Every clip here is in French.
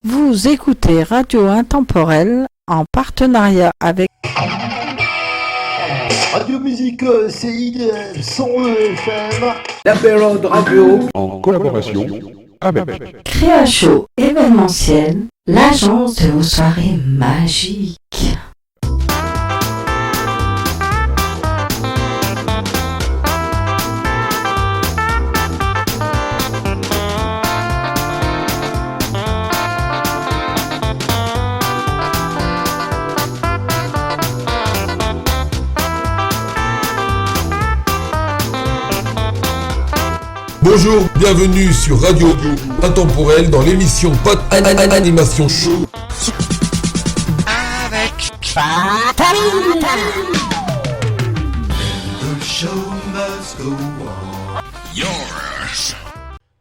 Vous écoutez Radio Intemporelle en partenariat avec Radio Musique CIDL 101 FM. La Période Radio en collaboration avec Créacho événementiel, l'agence de vos soirées magiques. Bonjour, bienvenue sur Radio Intemporelle dans l'émission Pot Animation Show. Avec The show must go on. yours.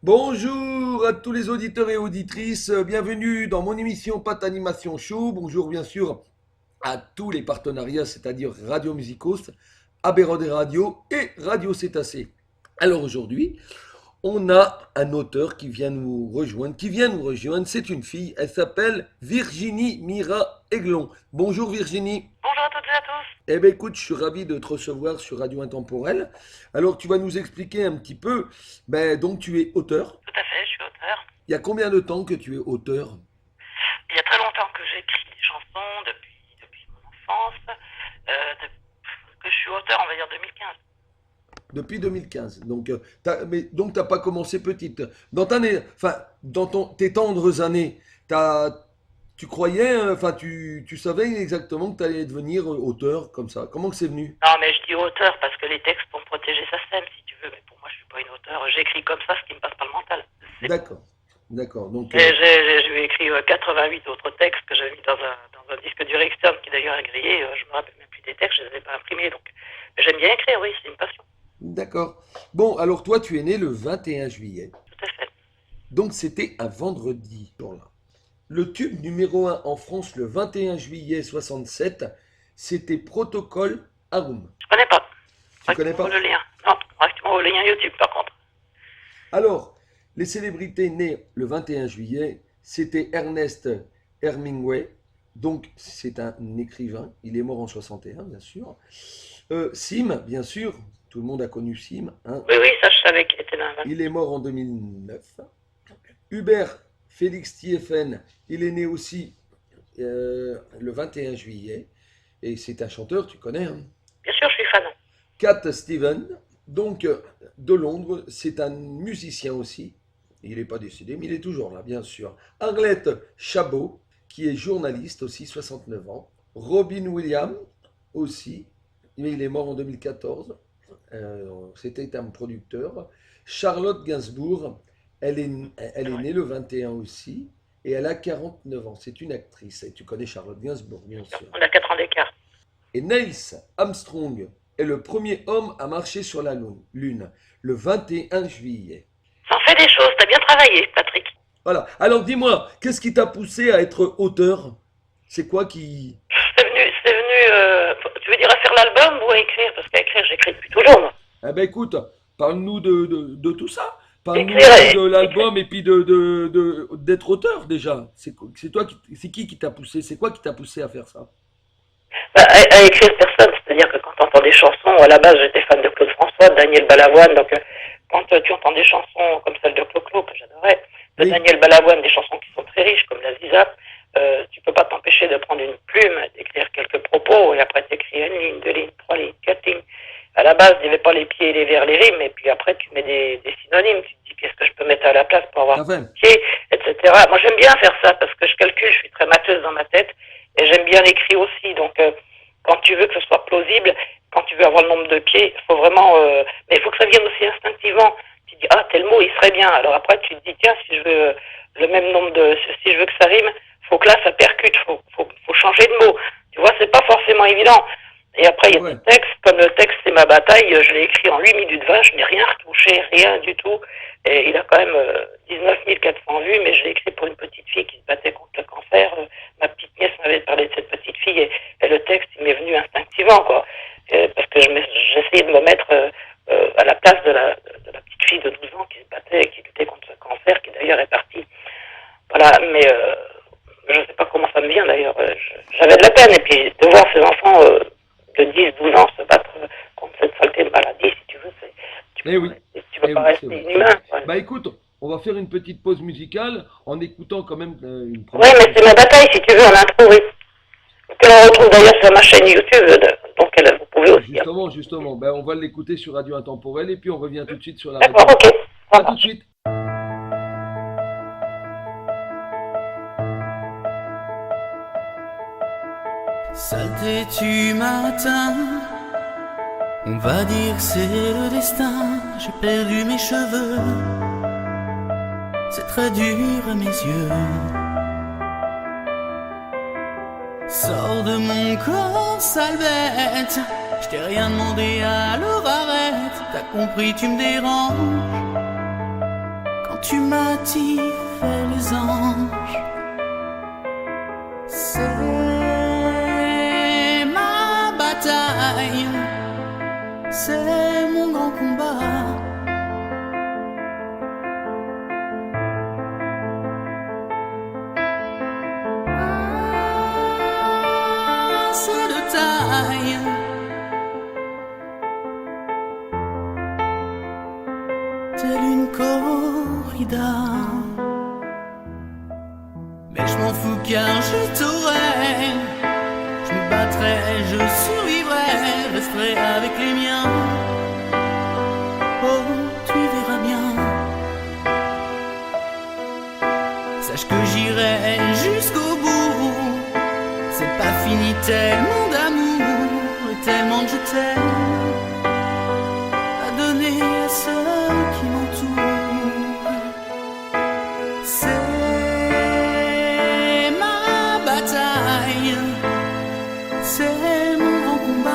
Bonjour à tous les auditeurs et auditrices, bienvenue dans mon émission Pot Animation Show. Bonjour bien sûr à tous les partenariats, c'est-à-dire Radio Musicos, Aberode Radio et Radio Cétacé. Alors aujourd'hui, on a un auteur qui vient nous rejoindre, c'est une fille, elle s'appelle Virginie Mira Aiglon. Bonjour Virginie. Bonjour à toutes et à tous. Eh bien écoute, je suis ravi de te recevoir sur Radio Intemporelle. Alors tu vas nous expliquer un petit peu, donc tu es auteur. Tout à fait, je suis auteur. Il y a combien de temps que tu es auteur? Il y a très longtemps que j'écris des chansons, depuis mon enfance, que je suis auteur, on va dire 2015. Depuis 2015. Donc t'as pas commencé petite. Dans tes tendres années, tu croyais, tu savais exactement que tu allais devenir auteur comme ça. Comment que c'est venu? Non, mais je dis auteur parce que les textes vont protéger sa scène, si tu veux. Mais pour moi, je suis pas une auteure. J'écris comme ça, ce qui me passe par le mental. D'accord. Donc, j'ai écrit 88 autres textes que j'avais mis dans un disque dur externe qui d'ailleurs est grillé. Je me rappelle même plus des textes, je les ai pas imprimés. Donc, mais j'aime bien écrire, oui, c'est une passion. d'accord. Bon, alors toi, tu es né le 21 juillet. Tout à fait. Donc, c'était un vendredi. Jour-là. Le tube numéro 1 en France le 21 juillet 67, c'était Protocole Harum. Je connais pas. Tu connais pas? Le lien. Non, directement au lien YouTube par contre. Alors, les célébrités nées le 21 juillet, c'était Ernest Hemingway. Donc, c'est un écrivain. Il est mort en 61, bien sûr. Sim, bien sûr. Tout le monde a connu Sim. Hein. Oui, ça je savais qu'il était là. Il est mort en 2009. Hubert Félix Thieffen, il est né aussi le 21 juillet. Et c'est un chanteur, tu connais. Hein. Bien sûr, je suis fan. Cat Stevens, donc de Londres, c'est un musicien aussi. Il n'est pas décédé, mais il est toujours là, bien sûr. Arlette Chabot, qui est journaliste aussi, 69 ans. Robin Williams aussi, mais il est mort en 2014. C'était un producteur. Charlotte Gainsbourg, elle est née le 21 aussi, et elle a 49 ans. C'est une actrice. Et tu connais Charlotte Gainsbourg, bien sûr. On a 4 ans d'écart. Et Neil Armstrong est le premier homme à marcher sur la Lune, le 21 juillet. Ça en fait des choses, t'as bien travaillé, Patrick. Voilà. Alors dis-moi, qu'est-ce qui t'a poussé à être auteur? C'est quoi qui... C'est venu, tu veux dire à faire l'album ou à écrire? Parce qu'à écrire, j'écris depuis toujours, moi. Eh ben écoute, parle-nous de tout ça. Parle-nous Écrire, de l'album et puis d'être auteur déjà. C'est qui t'a poussé? C'est quoi qui t'a poussé à faire ça? À écrire personne, c'est-à-dire que quand tu entends des chansons, à la base j'étais fan de Claude François, de Daniel Balavoine, donc quand tu entends des chansons comme celle de Clo-Clo, que j'adorais, de Oui. Daniel Balavoine, des chansons qui sont très riches, comme la Zizap, tu peux pas t'empêcher de prendre une plume, d'écrire quelques propos, et après t'écris une ligne, 2 lignes, 3 lignes, 4 lignes. À la base, il n'y avait pas les pieds, les vers, les rimes, et puis après tu mets des synonymes, tu te dis qu'est-ce que je peux mettre à la place pour avoir Enfin, pied, etc. Moi j'aime bien faire ça, parce que je calcule, je suis très matheuse dans ma tête, et j'aime bien l'écrit aussi, donc quand tu veux que ce soit plausible, quand tu veux avoir le nombre de pieds, il faut vraiment... mais il faut que ça vienne aussi instinctivement. Tu dis, ah, tel mot, il serait bien. Alors après, tu te dis, tiens, si je veux le même nombre de... Si je veux que ça rime, il faut que là, ça percute, faut changer de mot. Tu vois, c'est pas forcément évident. Et après, il y a des textes, comme le texte C'est ma bataille, je l'ai écrit en 8 minutes 20, je n'ai rien retouché, rien du tout. Et il a quand même 19 400 vues, mais je l'ai écrit pour une petite fille qui se battait contre le cancer. Ma petite nièce m'avait parlé de cette petite fille, et le texte, il m'est venu instinctivement, quoi. Parce que j'essayais de me mettre à la place de la petite fille de 12 ans qui se battait, qui luttait contre ce cancer, qui d'ailleurs est partie. Voilà, mais femmes bien d'ailleurs. J'avais de la peine. Et puis de voir ces enfants de 10-12 ans se battre contre cette saleté de maladie, si tu veux, tu peux pas rester inhumain. Ouais. Bah écoute, on va faire une petite pause musicale en écoutant quand même une Oui, première. mais c'est ma bataille, si tu veux, en intro, oui. Que l'on retrouve d'ailleurs sur ma chaîne YouTube, donc vous pouvez aussi. Justement. Ben, on va l'écouter sur Radio Intemporelle et puis on revient tout de suite sur la D'accord, radio. ok. À tout de suite. Saleté du matin, on va dire que c'est le destin. J'ai perdu mes cheveux, c'est très dur à mes yeux. Sors de mon corps, sale bête, je t'ai rien demandé, alors arrête. T'as compris, tu me déranges quand tu m'attires vers les anges. C'est ma bataille, c'est mon grand combat. C'est de taille, telle une corrida. Mais je m'en fous car je t'aurai. Je me battrai, je survivrai, resterai avec les miens. Oh, tu verras bien. Sache que j'irai jusqu'au bout. C'est pas fini, tellement d'amour et tellement de je t'aime à donner à ceux qui m'entourent. C'est ma bataille, c'est mon grand combat.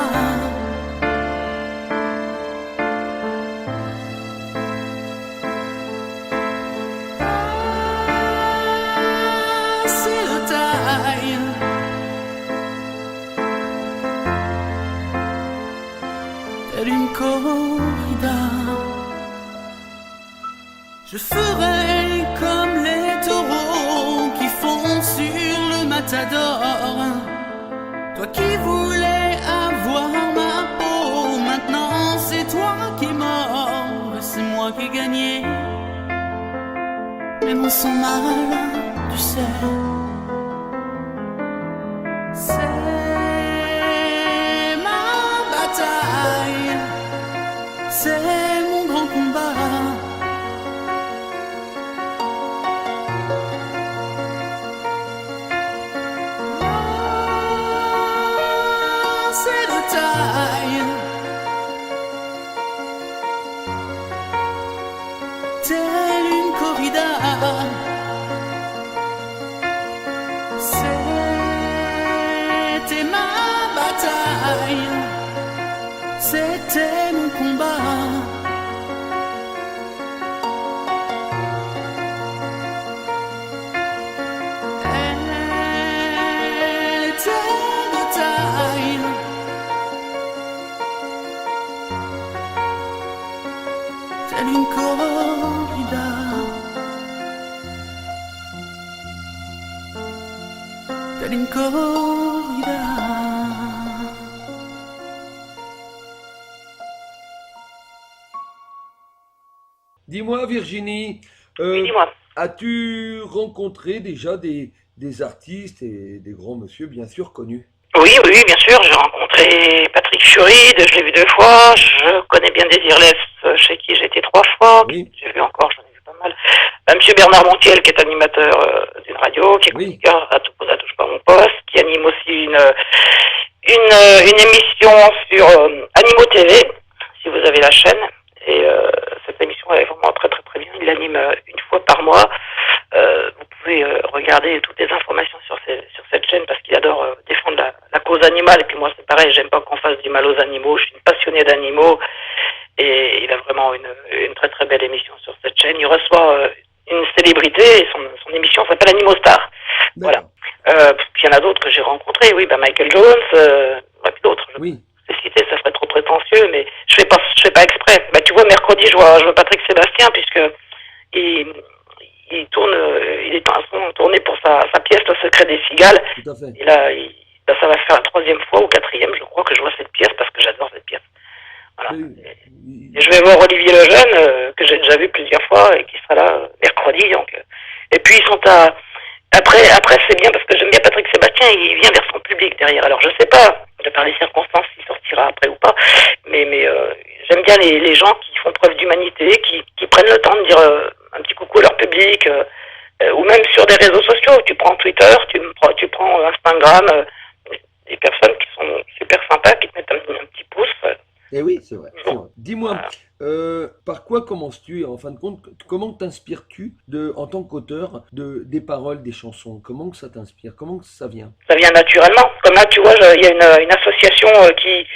C'est de taille, telle une corrida. Je ferai comme les taureaux qui foncent sur le matador. Toi qui voulais avoir ma peau, maintenant c'est toi qui es mort et c'est moi qui ai gagné. Même on sent mal, tu sais. C'est ma bataille, c'est mon grand combat. C'est de taille, telle une corrida. C'était ma bataille, c'était mon combat. Elle était de taille, telle une corrida. Telle une corrida. Dis-moi Virginie, Oui, dis-moi. as-tu rencontré déjà des artistes et des grands monsieur bien sûr connus? Oui, bien sûr. J'ai rencontré Patrick Fury, je l'ai vu 2 fois. Je connais bien Désirless, chez qui j'ai été 3 fois. Oui. J'ai vu encore, j'en ai vu pas mal. Monsieur Bernard Montiel, qui est animateur d'une radio, qui est chroniqueur à Touche pas mon poste, qui anime aussi une émission sur Animaux TV, si vous avez la chaîne. Et cette émission est vraiment très très très bien. Il l'anime une fois par mois. Vous pouvez regarder toutes les informations sur cette chaîne parce qu'il adore défendre la cause animale. Et puis moi c'est pareil, j'aime pas qu'on fasse du mal aux animaux. Je suis une passionnée d'animaux et il a vraiment une très très belle émission sur cette chaîne. Il reçoit une célébrité et son émission s'appelle Animaux Star. Voilà. Il y en a d'autres que j'ai rencontrés. Oui, Michael Jones, et puis d'autres. Oui. Les citer, ça serait trop prétentieux, mais je fais pas exprès. Tu vois, mercredi, je vois Patrick Sébastien puisque il tourne, il est en tournée pour sa pièce, Secret des cigales. Tout à fait. Et là, ça va faire la 3e fois ou 4e, je crois, que je vois cette pièce parce que j'adore cette pièce. Voilà. Et je vais voir Olivier Lejeune, que j'ai déjà vu plusieurs fois et qui sera là mercredi. Donc, et puis ils sont à... Après c'est bien parce que j'aime bien Patrick Sébastien, il vient vers son public derrière. Alors je sais pas, de par les circonstances, s'il sortira après ou pas, mais j'aime bien les gens qui font preuve d'humanité, qui prennent le temps de dire un petit coucou à leur public, ou même sur des réseaux sociaux. Tu prends Twitter, tu prends Instagram, des personnes qui sont super sympas, qui te mettent un petit pouce. Eh oui, c'est vrai. Dis-moi, par quoi commences-tu, en fin de compte, comment t'inspires-tu en tant qu'auteur des paroles des chansons? Comment que ça t'inspire? Comment que ça vient? Ça vient naturellement. Comme là, tu vois, il y a une association qui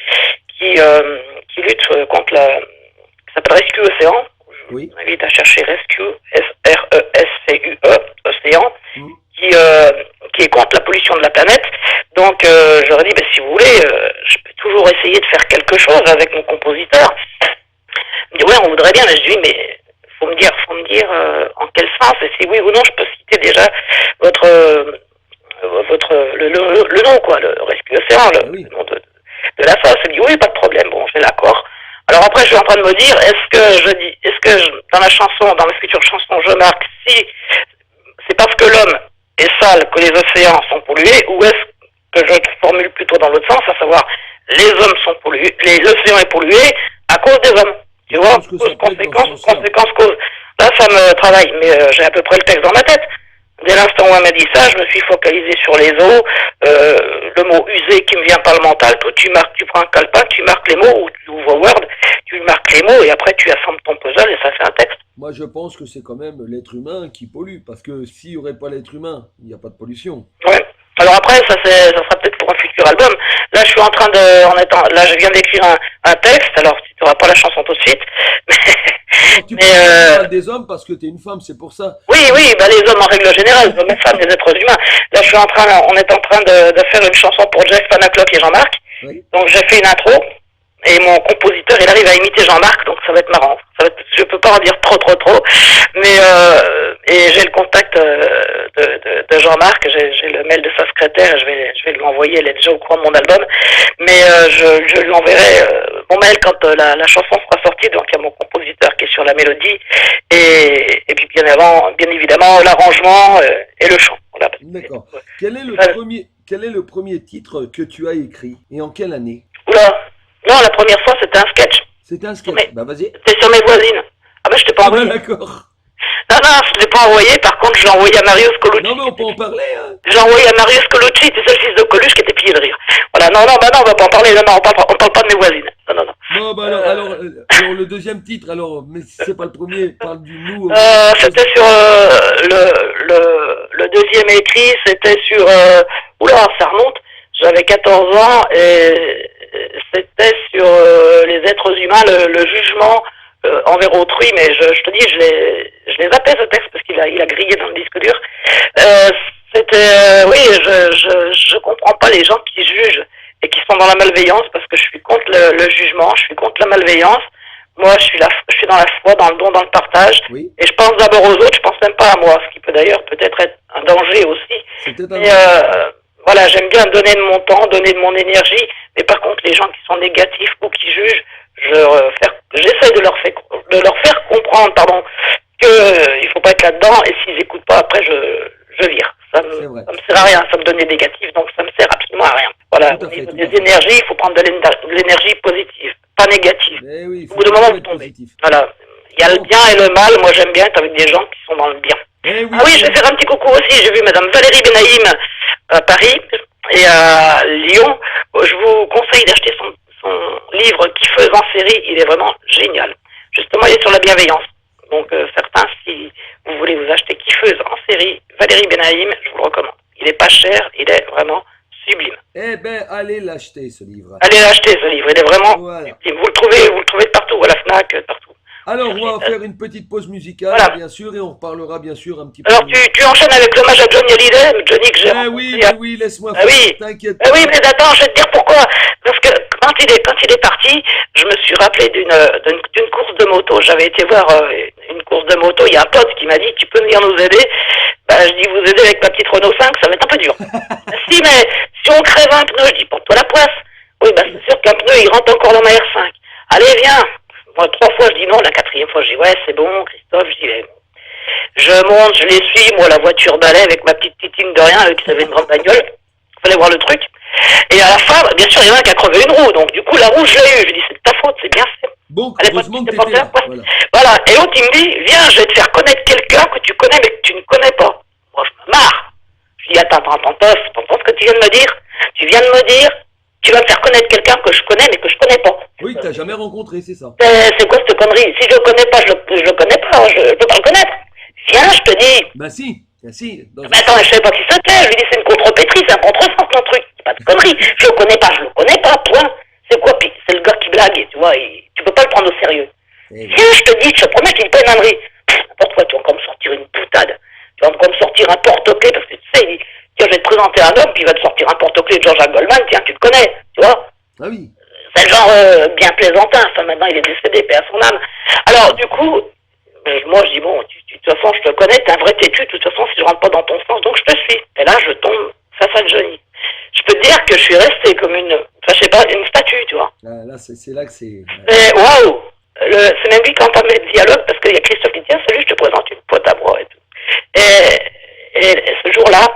lutte contre qui s'appelle Rescue Océan. Oui. Je m'invite à chercher Rescue, S-R-E-S-C-U-E, Océan, qui est contre la pollution de la planète. Donc, j'aurais dit, si vous voulez, je peux toujours essayer de faire quelque chose avec mon compositeur. Il me dit, ouais, on voudrait bien. Je dis, mais faut me dire en quel sens, et si oui ou non, je peux citer déjà le nom, quoi, le Rescue Océan, le nom de la fosse. Il me dit, oui, pas de problème, bon, j'ai l'accord. Alors après, je suis en train de me dire, dans la chanson, dans la future chanson, je marque si c'est parce que l'homme est sale que les océans sont pollués, ou est-ce que je formule plutôt dans l'autre sens, à savoir, les hommes sont pollués, l'océan est pollué à cause des hommes. Tu vois, conséquence, cause. Là, ça me travaille, mais j'ai à peu près le texte dans ma tête. Dès l'instant où elle m'a dit ça, je me suis focalisé sur les eaux, le mot usé qui me vient par le mental, tout, tu prends un calepin, tu marques les mots, ou tu ouvres Word, tu marques les mots, et après tu assembles ton puzzle et ça fait un texte. Moi, je pense que c'est quand même l'être humain qui pollue, parce que s'il n'y aurait pas l'être humain, il n'y a pas de pollution. Ouais. Alors après, ça sera peut-être pour un futur album. Là, je suis en train là, je viens d'écrire un texte, alors tu n'auras pas la chanson tout de suite. Alors, tu parles des hommes parce que tu es une femme, c'est pour ça. Oui, les hommes en règle générale, les hommes et femmes, les êtres humains. Là, on est en train de faire une chanson pour Jeff Panaclock et Jean-Marc. Oui. Donc, j'ai fait une intro. Et mon compositeur, il arrive à imiter Jean-Marc, donc ça va être marrant. Je peux pas en dire trop, mais et j'ai le contact de Jean-Marc, j'ai le mail de sa secrétaire, je vais lui envoyer, elle est déjà au courant de mon album, mais je lui enverrai mon mail quand la chanson sera sortie. Donc il y a mon compositeur qui est sur la mélodie et puis bien évidemment l'arrangement et le chant. Voilà. D'accord. Quel est le premier titre que tu as écrit et en quelle année? Oula. Non, la première fois, c'était un sketch. C'était un sketch. Bah, vas-y. C'était sur mes voisines. Ah, je t'ai pas envoyé. D'accord. Non, je l'ai pas envoyé. Par contre, je l'ai envoyé à Marius Colucci. Non, mais on peut en parler, hein. J'ai envoyé à Marius Colucci, c'est le fils de Coluche qui était pillé de rire. Voilà, non, on va pas en parler. Non, on parle pas de mes voisines. Non. Non, bah alors, le deuxième titre, mais c'est pas le premier, parle du nous. C'était sur le deuxième écrit, c'était sur... Oula, ça remonte. J'avais 14 ans et c'était sur les êtres humains, le jugement envers autrui, mais je te dis, je l'ai zappé ce texte parce qu'il a grillé dans le disque dur. C'était, oui, je comprends pas les gens qui jugent et qui sont dans la malveillance, parce que je suis contre le jugement, je suis contre la malveillance. Moi, je suis dans la foi, dans le don, dans le partage. Oui. Et je pense d'abord aux autres, je pense même pas à moi, ce qui peut d'ailleurs peut-être être un danger aussi. Mais voilà, j'aime bien donner de mon temps, donner de mon énergie, mais par contre, les gens qui sont négatifs ou qui jugent, j'essaie de leur faire comprendre, que il faut pas être là-dedans, et s'ils écoutent pas, après, je vire. Ça me sert à rien, ça me donne des négatifs, donc ça me sert absolument à rien. Voilà, au niveau des énergies, il faut prendre de l'énergie positive, pas négative. Oui, au bout d'un moment, vous tombez. Voilà. Il y a le bien et le mal, moi j'aime bien être avec des gens qui sont dans le bien. Oui, je vais faire un petit coucou aussi, j'ai vu Madame Valérie Benaïm à Paris et à Lyon. Je vous conseille d'acheter son livre Kiffeuse en série, il est vraiment génial. Justement, il est sur la bienveillance. Donc certains, si vous voulez vous acheter Kiffeuse en série, Valérie Benaïm, je vous le recommande. Il est pas cher, il est vraiment sublime. Allez l'acheter ce livre. Allez l'acheter ce livre, il est vraiment sublime. Vous le trouvez partout, à la FNAC, partout. Alors, on va faire une petite pause musicale, bien sûr, et on reparlera bien sûr un petit peu. Alors, tu enchaînes avec l'hommage à Johnny Hallyday, Johnny que j'ai oui, laisse-moi faire, t'inquiète. Oui, mais attends, je vais te dire pourquoi. Parce que quand il est parti, je me suis rappelé d'une course de moto. J'avais été voir une course de moto. Il y a un pote qui m'a dit, tu peux venir nous aider. Je dis, vous aider avec ma petite Renault 5, ça va être un peu dur. Si, mais si on crève un pneu, je dis, porte-toi la poisse. Oui, c'est sûr qu'un pneu, il rentre encore dans ma R5. Allez, viens. Moi, 3 fois, je dis non. La 4e fois, je dis, ouais, c'est bon, Christophe. Je dis, je monte, je les suis. Moi, la voiture balai avec ma petite titine de rien, eux qui avaient une grande bagnole. Fallait voir le truc. Et à la fin, bien sûr, il y en a un qui a crevé une roue. Donc, du coup, la roue, je l'ai eu. Je dis, c'est de ta faute, c'est bien fait. Bon, Allez, heureusement que t'es t'étais là. porteur, Voilà. Voilà. Et l'autre, il me dit, viens, je vais te faire connaître quelqu'un que tu connais, mais que tu ne connais pas. Moi, je me marre. Je dis, attends, t'entends ce que tu viens de me dire? Tu viens de me dire, tu vas me faire connaître quelqu'un que je connais, mais que je connais pas. Oui, t'as jamais rencontré, c'est ça. C'est quoi cette connerie? Si je le connais pas, je le connais pas, je peux pas le connaître. Viens, je te dis. Ben si. Dans Mais attends, je savais pas qui c'était. Je lui dis, c'est une contrepétrie, c'est un contresens, mon truc. C'est pas de connerie. Je le connais pas, point. C'est quoi? Puis c'est le gars qui blague, tu vois, tu peux pas le prendre au sérieux. Viens, je te dis, je te promets, je te dis pas une ânerie. N'importe quoi, tu vas encore me sortir une boutade. Tu vas encore me sortir un porte-clés, parce que tu sais, tiens, je vais te présenter un homme, puis il va te sortir un porte-clés de Jean-Jacques Goldman, tiens, tu le connais, tu vois. Ah oui. C'est le genre bien plaisantin, enfin maintenant il est décédé, paix à son âme. Alors du coup, moi je dis bon, de toute façon je te connais, t'es un vrai têtu, de toute façon si je rentre pas dans ton sens, donc je te suis. Et là je tombe face à Johnny. Je peux te dire que je suis resté comme une statue, tu vois. Là, c'est là que c'est... Et waouh, c'est même lui qui a entamé le dialogue, parce qu'il y a Christophe qui dit, tiens, salut, je te présente une pote à moi et tout. Et ce jour-là,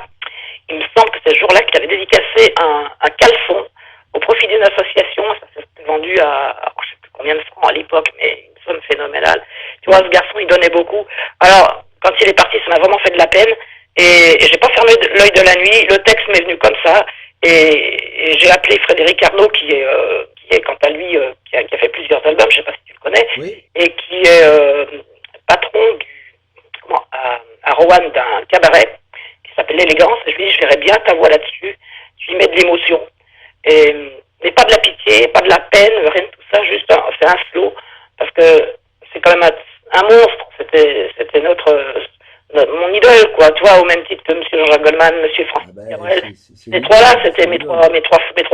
il me semble que c'est ce jour-là qu'il avait dédicacé un caleçon au profit d'une association. Ça s'est vendu à je sais plus combien de francs à l'époque, mais une somme phénoménale. Tu vois, ce garçon, il donnait beaucoup. Alors, quand il est parti, ça m'a vraiment fait de la peine. Et j'ai pas fermé l'œil de la nuit. Le texte m'est venu comme ça. Et j'ai appelé Frédéric Arnaud, qui est quant à lui, qui a fait plusieurs albums, je sais pas si tu le connais, Oui. et qui est patron à Roanne d'un cabaret qui s'appelle l'Élégance. Et je lui dis, je verrais bien ta voix là-dessus. Tu y mets de l'émotion. Mais pas de la pitié, pas de la peine, rien de tout ça, juste c'est un slow, parce que c'est quand même un monstre, c'était mon idole, quoi, tu vois, au même titre que M. Jean-Jacques Goldman, M. Francis Cabrel. Ces trois-là, c'était mes trois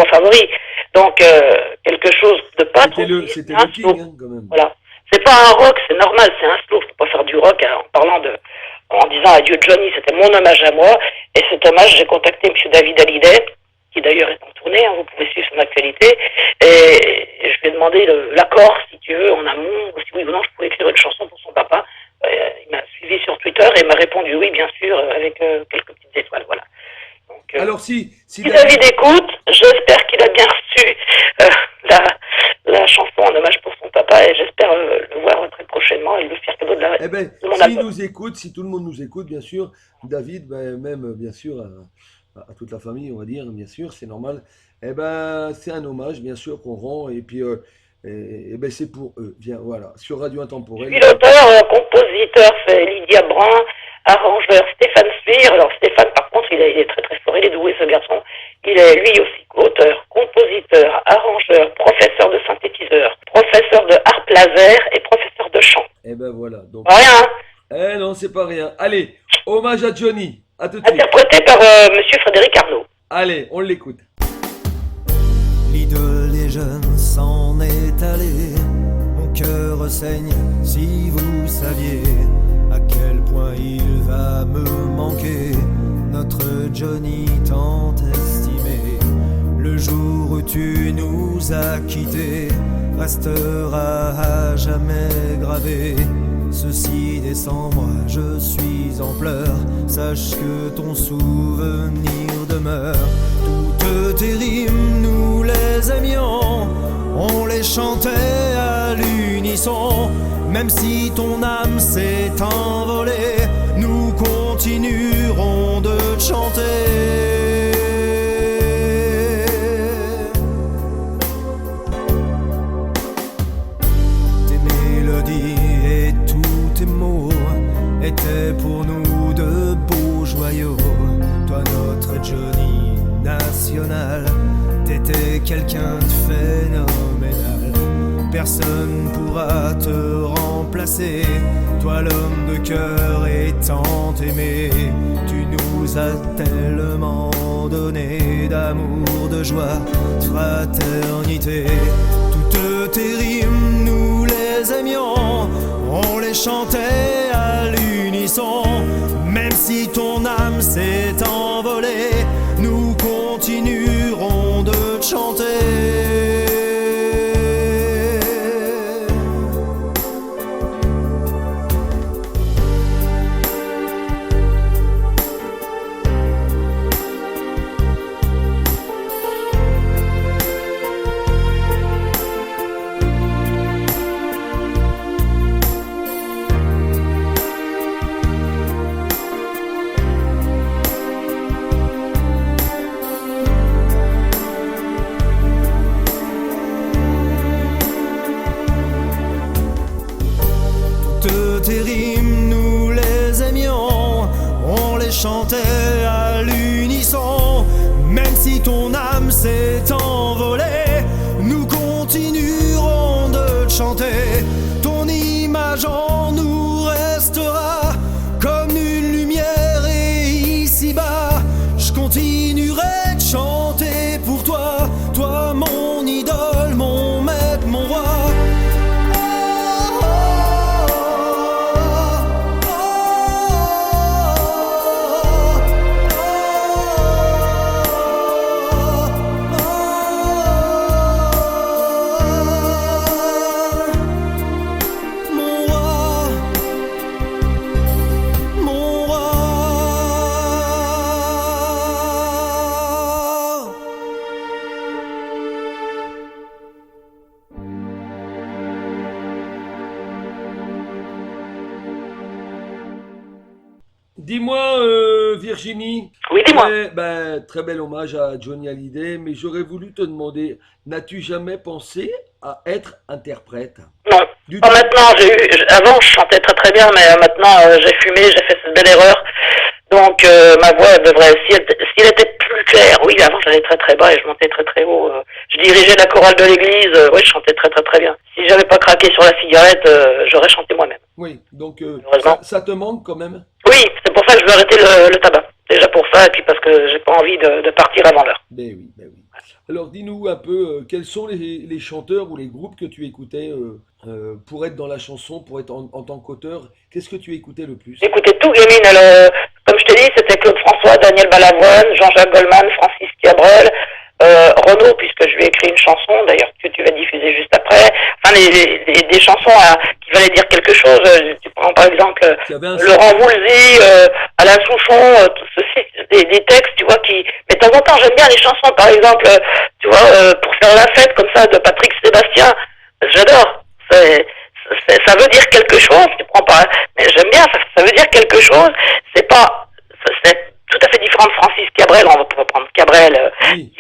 favoris. Donc, quelque chose de pas trop... C'était le king, hein, quand même. Voilà. C'est pas un rock, c'est normal, c'est un slow, faut pas faire du rock en disant adieu Johnny, c'était mon hommage à moi, et cet hommage, j'ai contacté M. David Hallyday, qui d'ailleurs est en tournée, hein, vous pouvez suivre son actualité, et je lui ai demandé l'accord, si tu veux, en amont, si oui ou non, je pouvais écrire une chanson pour son papa. Il m'a suivi sur Twitter et m'a répondu oui, bien sûr, avec quelques petites étoiles, voilà. Donc, alors si David écoute, j'espère qu'il a bien reçu la chanson en hommage pour son papa, et j'espère le voir très prochainement et le faire cadeau de mon s'il album. nous écoute, si tout le monde nous écoute, bien sûr, David, même bien sûr à toute la famille, on va dire, bien sûr, c'est normal. C'est un hommage, bien sûr, qu'on rend, et puis c'est pour eux. Bien, voilà, sur Radio Intemporelle. Puis l'auteur, compositeur, c'est Lydia Brun, arrangeur Stéphane Spire. Alors Stéphane, par contre, il est très très fort, il est doué, ce garçon. Il est lui aussi auteur, compositeur, arrangeur, professeur de synthétiseur, professeur de harpe laser et professeur de chant. Voilà. Donc... Rien, hein? Non, c'est pas rien. Allez, hommage à Johnny. À tout de suite. Interprété par Monsieur Frédéric Arnaud. Allez, on l'écoute. L'idole des jeunes s'en est allée, mon cœur saigne si vous saviez à quel point il va me manquer, notre Johnny tant estimé. Le jour où tu nous as quittés restera à jamais gravé. Ceci décembre, je suis en pleurs, sache que ton souvenir demeure. Toutes tes rimes, nous les aimions, on les chantait à l'unisson. Même si ton âme s'est envolée, nous continuerons de te chanter. Tes mélodies et tous tes mots étaient pour nous de beaux joyaux. Toi notre Johnny national, t'étais quelqu'un de phénoménal. Personne pourra te remplacer, toi l'homme de cœur et tant aimé. Tu nous as tellement donné d'amour, de joie, de fraternité. Toutes tes rimes, nous les aimions, on les chantait à l'unisson. Même si ton âme s'est envolée, nous continuerons de te chanter. Tes rimes, nous les aimions, on les chantait à l'unisson. Même si ton âme s'est envolée, nous continuerons de te chanter. Ton image en nous restera comme une lumière, et ici-bas, je continuerai de chanter pour toi. Toi mon idole, mon maître, mon roi. Dis-moi, Virginie. Oui, dis-moi. Très bel hommage à Johnny Hallyday, mais j'aurais voulu te demander, n'as-tu jamais pensé à être interprète? Non. Du Pas tout. maintenant, avant je chantais très très bien, mais maintenant j'ai fumé, j'ai fait cette belle erreur. Donc ma voix devrait, si elle était plus claire, oui, avant j'allais très très bas et je montais très très haut. Je dirigeais la chorale de l'église, oui, je chantais très très très bien. Si j'avais pas craqué sur la cigarette, j'aurais chanté moi-même. Oui, donc Heureusement. ça te manque quand même? Oui, c'est pour ça que je veux arrêter le tabac. Déjà pour ça, et puis parce que j'ai pas envie de partir avant l'heure. Ben oui, ben oui. Alors dis-nous un peu, quels sont les chanteurs ou les groupes que tu écoutais pour être dans la chanson, pour être en tant qu'auteur? Qu'est-ce que tu écoutais le plus? J'écoutais tout, Gamine. Comme je t'ai dit, c'était Claude François, Daniel Balavoine, Jean-Jacques Goldman, Francis Cabrel, Renaud, puisque je lui ai écrit une chanson, d'ailleurs, que tu vas diffuser juste après. Enfin, des chansons qui valaient dire quelque chose. Tu prends par exemple Laurent Voulzy, Alain Souchon, tout ceci, des textes, tu vois, qui... Mais de temps en temps, j'aime bien les chansons, par exemple, tu vois, pour faire la fête, comme ça, de Patrick Sébastien. J'adore. Ça veut dire quelque chose, tu prends pas... Mais j'aime bien, ça veut dire quelque chose. C'est pas... C'est tout à fait différent de Francis Cabrel. On va prendre Cabrel, Oui.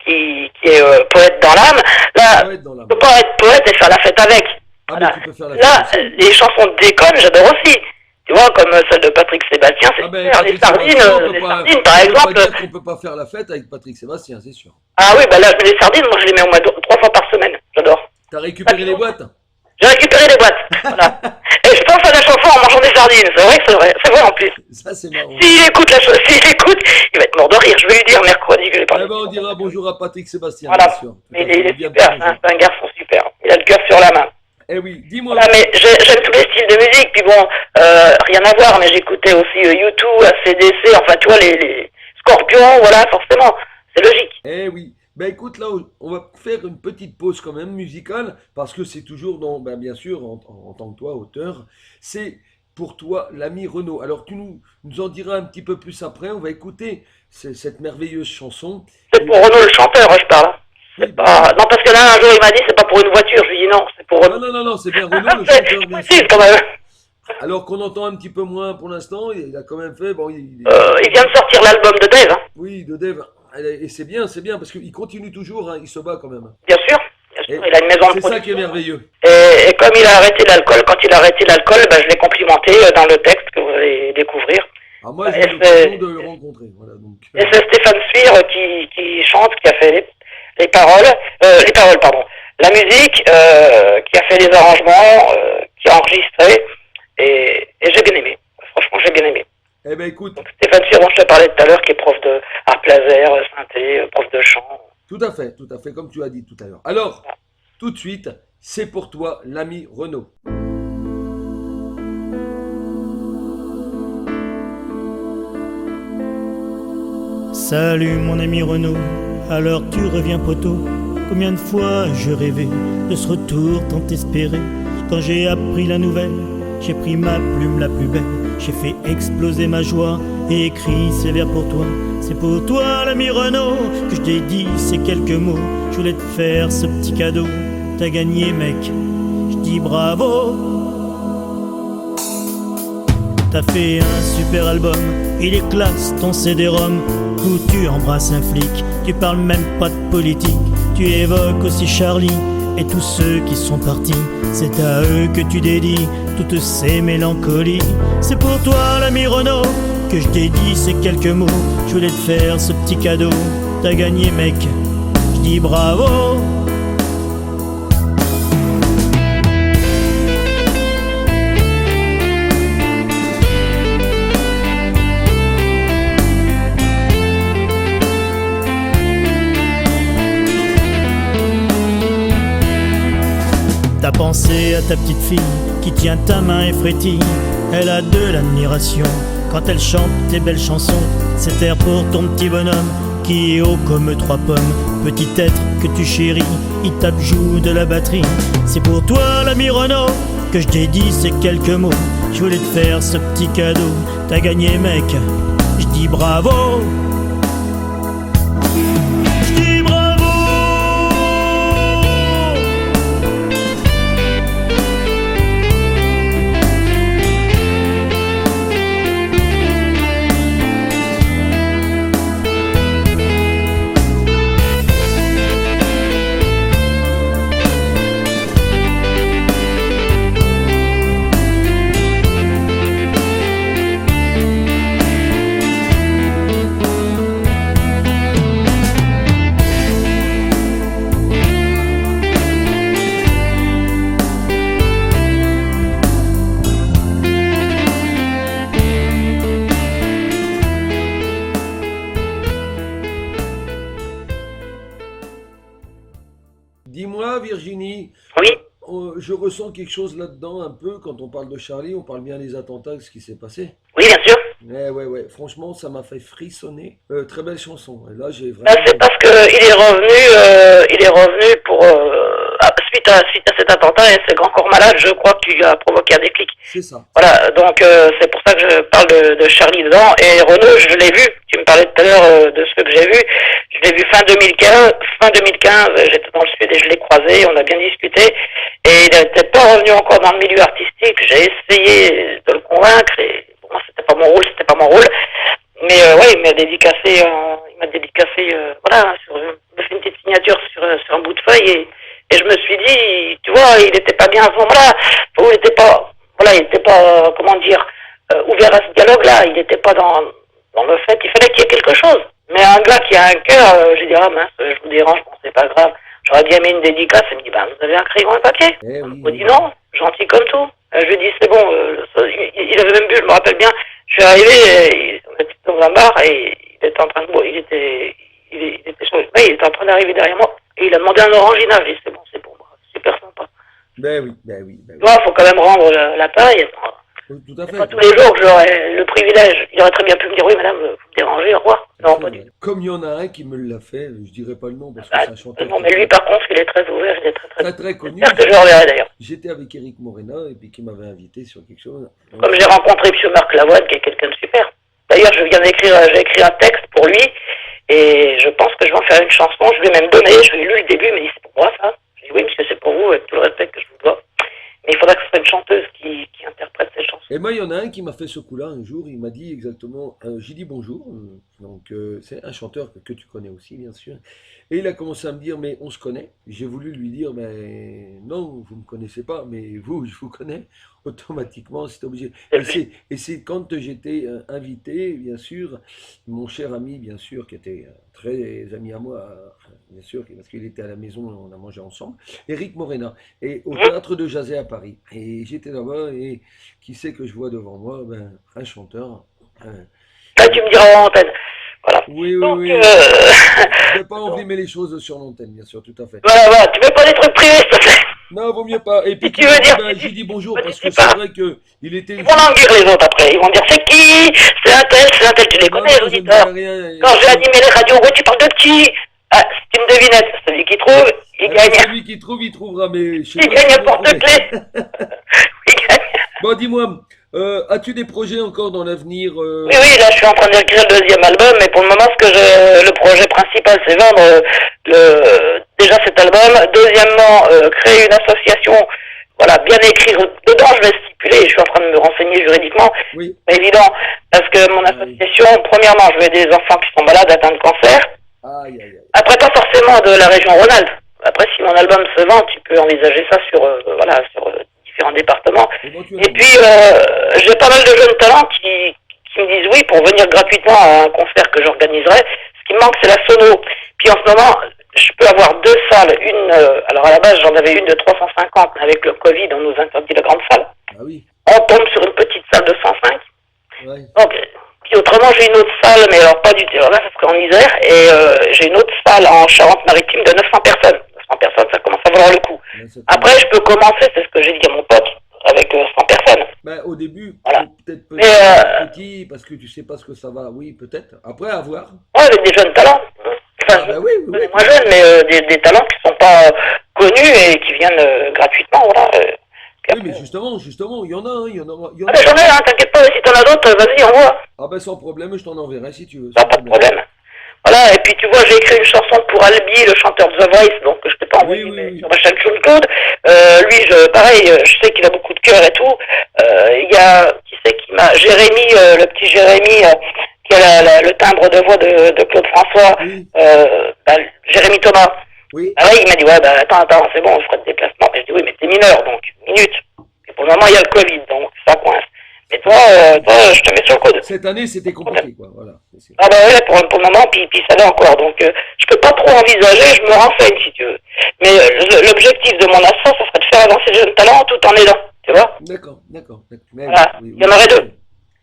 qui est poète dans l'âme. Là, Poète dans l'âme. tu peux pas être poète et faire la fête avec. Ah, Voilà. mais tu peux faire la fête Là, aussi. les chansons de déconne, j'adore aussi. Tu vois, comme celle de Patrick Sébastien, c'est Ah ben, super. Patrick Les sardines, Sébastien, on peut les pas- sardines, par on peut exemple. pas dire qu'on peut pas faire la fête avec Patrick Sébastien, c'est sûr. Ah oui, bah là, les sardines, moi, je les mets au moins 3 fois par semaine. J'adore. T'as récupéré les boîtes? J'ai récupéré les boîtes. Voilà. Et je pense à la chanson en mangeant des sardines. C'est vrai que c'est vrai. C'est vrai en plus. Ça, c'est marrant. S'il écoute il va être mort de rire. Je vais lui dire mercredi que j'ai Eh parlé. ben, on dira bonjour à Patrick Sébastien, Voilà. bien sûr. Tout Mais à fait, il est bien super. protégé. C'est un garçon super. Il a le cœur sur la main. Eh oui, dis-moi. Voilà, mais j'aime tous les styles de musique. Puis bon, rien à voir, mais j'écoutais aussi U2, ACDC, enfin tu vois, les Scorpions, voilà, forcément. C'est logique. Eh oui. Ben écoute, là, on va faire une petite pause quand même musicale, parce que c'est toujours, bien sûr, en tant que toi, auteur, c'est pour toi l'ami Renaud. Alors tu nous en diras un petit peu plus après, on va écouter cette merveilleuse chanson. C'est pour Renaud le chanteur, je parle. C'est pas... Non, parce que là, un jour, il m'a dit, c'est pas pour une voiture. Je lui ai dit non, c'est pour Renaud. Non, c'est bien Renaud le chanteur, bien sûr. C'est quand même. Alors qu'on entend un petit peu moins pour l'instant, il a quand même fait, Il vient de sortir l'album de Dave, hein. Oui, de Dave. Et c'est bien, parce qu'il continue toujours, hein, il se bat quand même. Bien sûr. Il a une maison de C'est ça qui est production. merveilleux. Et comme il a arrêté l'alcool, quand il a arrêté l'alcool, je l'ai complimenté dans le texte que vous allez découvrir. Alors moi, j'ai eu l'occasion de le rencontrer. Voilà, donc, Et c'est Stéphane Suire qui chante, qui a fait les paroles, la musique, qui a fait les arrangements, qui a enregistré, et j'ai bien aimé. Franchement, j'ai bien aimé. Eh ben écoute, Donc, Stéphane Siron, je te parlais tout à l'heure, qui est prof de art laser, synthé, prof de chant. tout à fait, comme tu as dit tout à l'heure. Alors, tout de suite, c'est pour toi, l'ami Renaud. Salut mon ami Renaud, alors tu reviens poteau. Combien de fois je rêvais de ce retour tant espéré. Quand j'ai appris la nouvelle, j'ai pris ma plume la plus belle. J'ai fait exploser ma joie et écrit ces vers pour toi. C'est pour toi l'ami Renaud que je dédie ces quelques mots. Je voulais te faire ce petit cadeau. T'as gagné mec, je dis bravo. T'as fait un super album, il est classe ton CD-ROM. Où tu embrasses un flic, tu parles même pas de politique. Tu évoques aussi Charlie et tous ceux qui sont partis. C'est à eux que tu dédies toutes ces mélancolies. C'est pour toi l'ami Renaud que je dédie ces quelques mots. Je voulais te faire ce petit cadeau. T'as gagné mec, je dis bravo. T'as pensé à ta petite fille qui tient ta main et frétille. Elle a de l'admiration quand elle chante tes belles chansons. C'est air pour ton petit bonhomme qui est haut comme 3 pommes. Petit être que tu chéris, il tape joue de la batterie. C'est pour toi l'ami Renaud que je dédie ces quelques mots. Je voulais te faire ce petit cadeau. T'as gagné mec, je dis bravo. Je dis bravo. Dis-moi, Virginie, Oui, je ressens quelque chose là-dedans un peu. Quand on parle de Charlie, on parle bien des attentats, ce qui s'est passé. oui, bien sûr. Ouais. Franchement, ça m'a fait frissonner. Très belle chanson. Et là, j'ai Bah, vraiment. c'est parce que il est revenu pour suite à cet attentat et ce grand corps malade, je crois que tu lui as provoqué un déclic. C'est ça. Voilà, donc c'est pour ça que je parle de Charlie dedans. Et Renaud, je l'ai vu. Tu me parlais tout à l'heure de ce que j'ai vu. Je l'ai vu fin 2015. Fin 2015, j'étais dans le sud et je l'ai croisé. On a bien discuté. Et il n'était pas revenu encore dans le milieu artistique. J'ai essayé de le convaincre. Et pour moi, c'était pas mon rôle. Mais ouais, il m'a dédicacé, voilà, il m'a fait une petite signature sur un bout de feuille et je me suis dit, tu vois, il était pas bien à ce moment-là, il était pas, comment dire, ouvert à ce dialogue-là, il était pas dans le fait, il fallait qu'il y ait quelque chose. Mais un gars qui a un cœur, je dis, ah mince, je vous dérange, bon, c'est pas grave, j'aurais bien mis une dédicace, il me dit, vous avez un crayon et un papier? Eh oui. Je me dis non, gentil comme tout. Je lui dis, c'est bon, il avait même bu, je me rappelle bien, je suis arrivé, on était dans un bar et il était en train de boire, il était en train d'arriver derrière moi et il a demandé un orangina. J'ai dit, c'est bon, super sympa. Ben oui. Tu vois, faut quand même rendre la taille. Tout à C'est fait. pas tous les jours que j'aurais le privilège. Il aurait très bien pu me dire, oui madame, vous me dérangez, au revoir. Non, pas du tout. Comme il y en a un qui me l'a fait, je dirais pas le nom parce que c'est un chanteur. Non, mais lui par contre, il est très ouvert, il est Très connu. J'espère que je le reverrai d'ailleurs. J'étais avec Éric Morena et puis qui m'avait invité sur quelque chose. Comme j'ai rencontré M. Marc Lavoine, qui est quelqu'un de super. D'ailleurs, j'ai écrit un texte pour lui, et je pense que je vais en faire une chanson. Je lui ai même donné, je lui ai lu le début, il m'a dit, c'est pour moi ça? Je lui ai dit, oui, monsieur, c'est pour vous, avec tout le respect que je vous dois. Mais il faudra que ce soit une chanteuse qui interprète cette chanson. Et moi, il y en a un qui m'a fait ce coup-là un jour. Il m'a dit exactement, j'ai dit bonjour. Donc, c'est un chanteur que tu connais aussi, bien sûr. Et il a commencé à me dire, mais on se connaît. J'ai voulu lui dire, mais non, vous ne me connaissez pas, mais vous, je vous connais. Automatiquement, c'est obligé. Et c'est quand j'étais invité, bien sûr, mon cher ami, bien sûr, qui était très ami à moi, bien sûr, parce qu'il était à la maison, on a mangé ensemble, Éric Morena, et au théâtre de Jazet à Paris. Et j'étais là-bas, et qui c'est que je vois devant moi? Un chanteur Là, tu me diras en antenne. Voilà. Oui, oui, Donc, oui. Je ne vais pas envenimer les choses sur l'antenne, bien sûr, tout à fait. voilà, tu veux pas des trucs privés, s'il te plaît. Non, vaut mieux pas. Et puis, tu veux dire, j'ai dit bonjour tu parce que dis pas. c'est vrai qu'il était. Ils vont languir les autres après. Ils vont dire c'est qui? C'est un tel, tu les connais, les auditeurs. Quand j'ai animé les radios, ouais, tu parles de qui? Ah, c'est une devinette. Celui qui trouve, il gagne. Celui qui trouve, il trouvera. Mais je sais Il pas gagne si à vous porte-clés. Il gagne. Bon, dis-moi, as-tu des projets encore dans l'avenir Oui, là, je suis en train d'écrire le deuxième album, mais pour le moment, le projet principal, c'est vendre déjà cet album. Deuxièmement, créer une association, voilà, bien écrire. Dedans, je vais stipuler, je suis en train de me renseigner juridiquement, oui. C'est évident, parce que mon association, premièrement, je veux aider des enfants qui sont malades, atteints de cancer. Aïe. Après, pas forcément de la région Rhône-Alpes. Après, si mon album se vend, tu peux envisager ça sur différents départements. Et puis, j'ai pas mal de jeunes talents qui me disent oui pour venir gratuitement à un concert que j'organiserai. Ce qui me manque, c'est la sono. Puis en ce moment, je peux avoir deux salles. Alors à la base, j'en avais une de 350, mais avec le Covid, on nous interdit la grande salle. Ah oui. On tombe sur une petite salle de 105. Ouais. Donc, puis autrement, j'ai une autre salle, mais alors pas du tout. Alors là, ça serait en Isère. Et j'ai une autre salle en Charente-Maritime de 900 personnes. 900 personnes, ça commence à valoir le coup. Après, je peux commencer, c'est ce que j'ai dit à mon pote, avec 100 personnes. Ben, au début, voilà. Peut-être petit, parce que tu sais pas ce que ça va. Oui, peut-être. Après, à voir. Ouais, avec des jeunes talents. Enfin, oui. Moins jeunes, mais des talents qui sont pas connus et qui viennent gratuitement, voilà. Oui, mais justement, il y en a, il y en aura. Ah, ben j'en ai, t'inquiète pas, si t'en as d'autres, vas-y, envoie. Ah ben sans problème, je t'en enverrai si tu veux. Pas de problème. Voilà, et puis tu vois, j'ai écrit une chanson pour Albi, le chanteur de The Voice, donc je t'ai pas envoyé sur ma chaîne SoundCloud. Lui, pareil, je sais qu'il a beaucoup de cœur et tout. Il y a, qui c'est qui m'a, Jérémy, le petit Jérémy, qui a le timbre de voix de Claude François, Jérémy Thomas. Oui. Ah ouais, il m'a dit, ouais, attends, c'est bon, on fera des déplacements. Mais je dis, oui, mais t'es mineur, donc, minute. Et pour le moment, il y a le Covid, donc ça coince. Mais toi, je te mets sur le coude. Cette année, c'était compliqué, quoi, voilà. Ah bah ouais, pour le moment, puis ça l'est encore. Donc, je peux pas trop envisager, je me renseigne, si tu veux. Mais l'objectif de mon asso, ça serait de faire avancer les jeunes talents tout en aidant, tu vois. D'accord. Voilà, il y en aurait deux.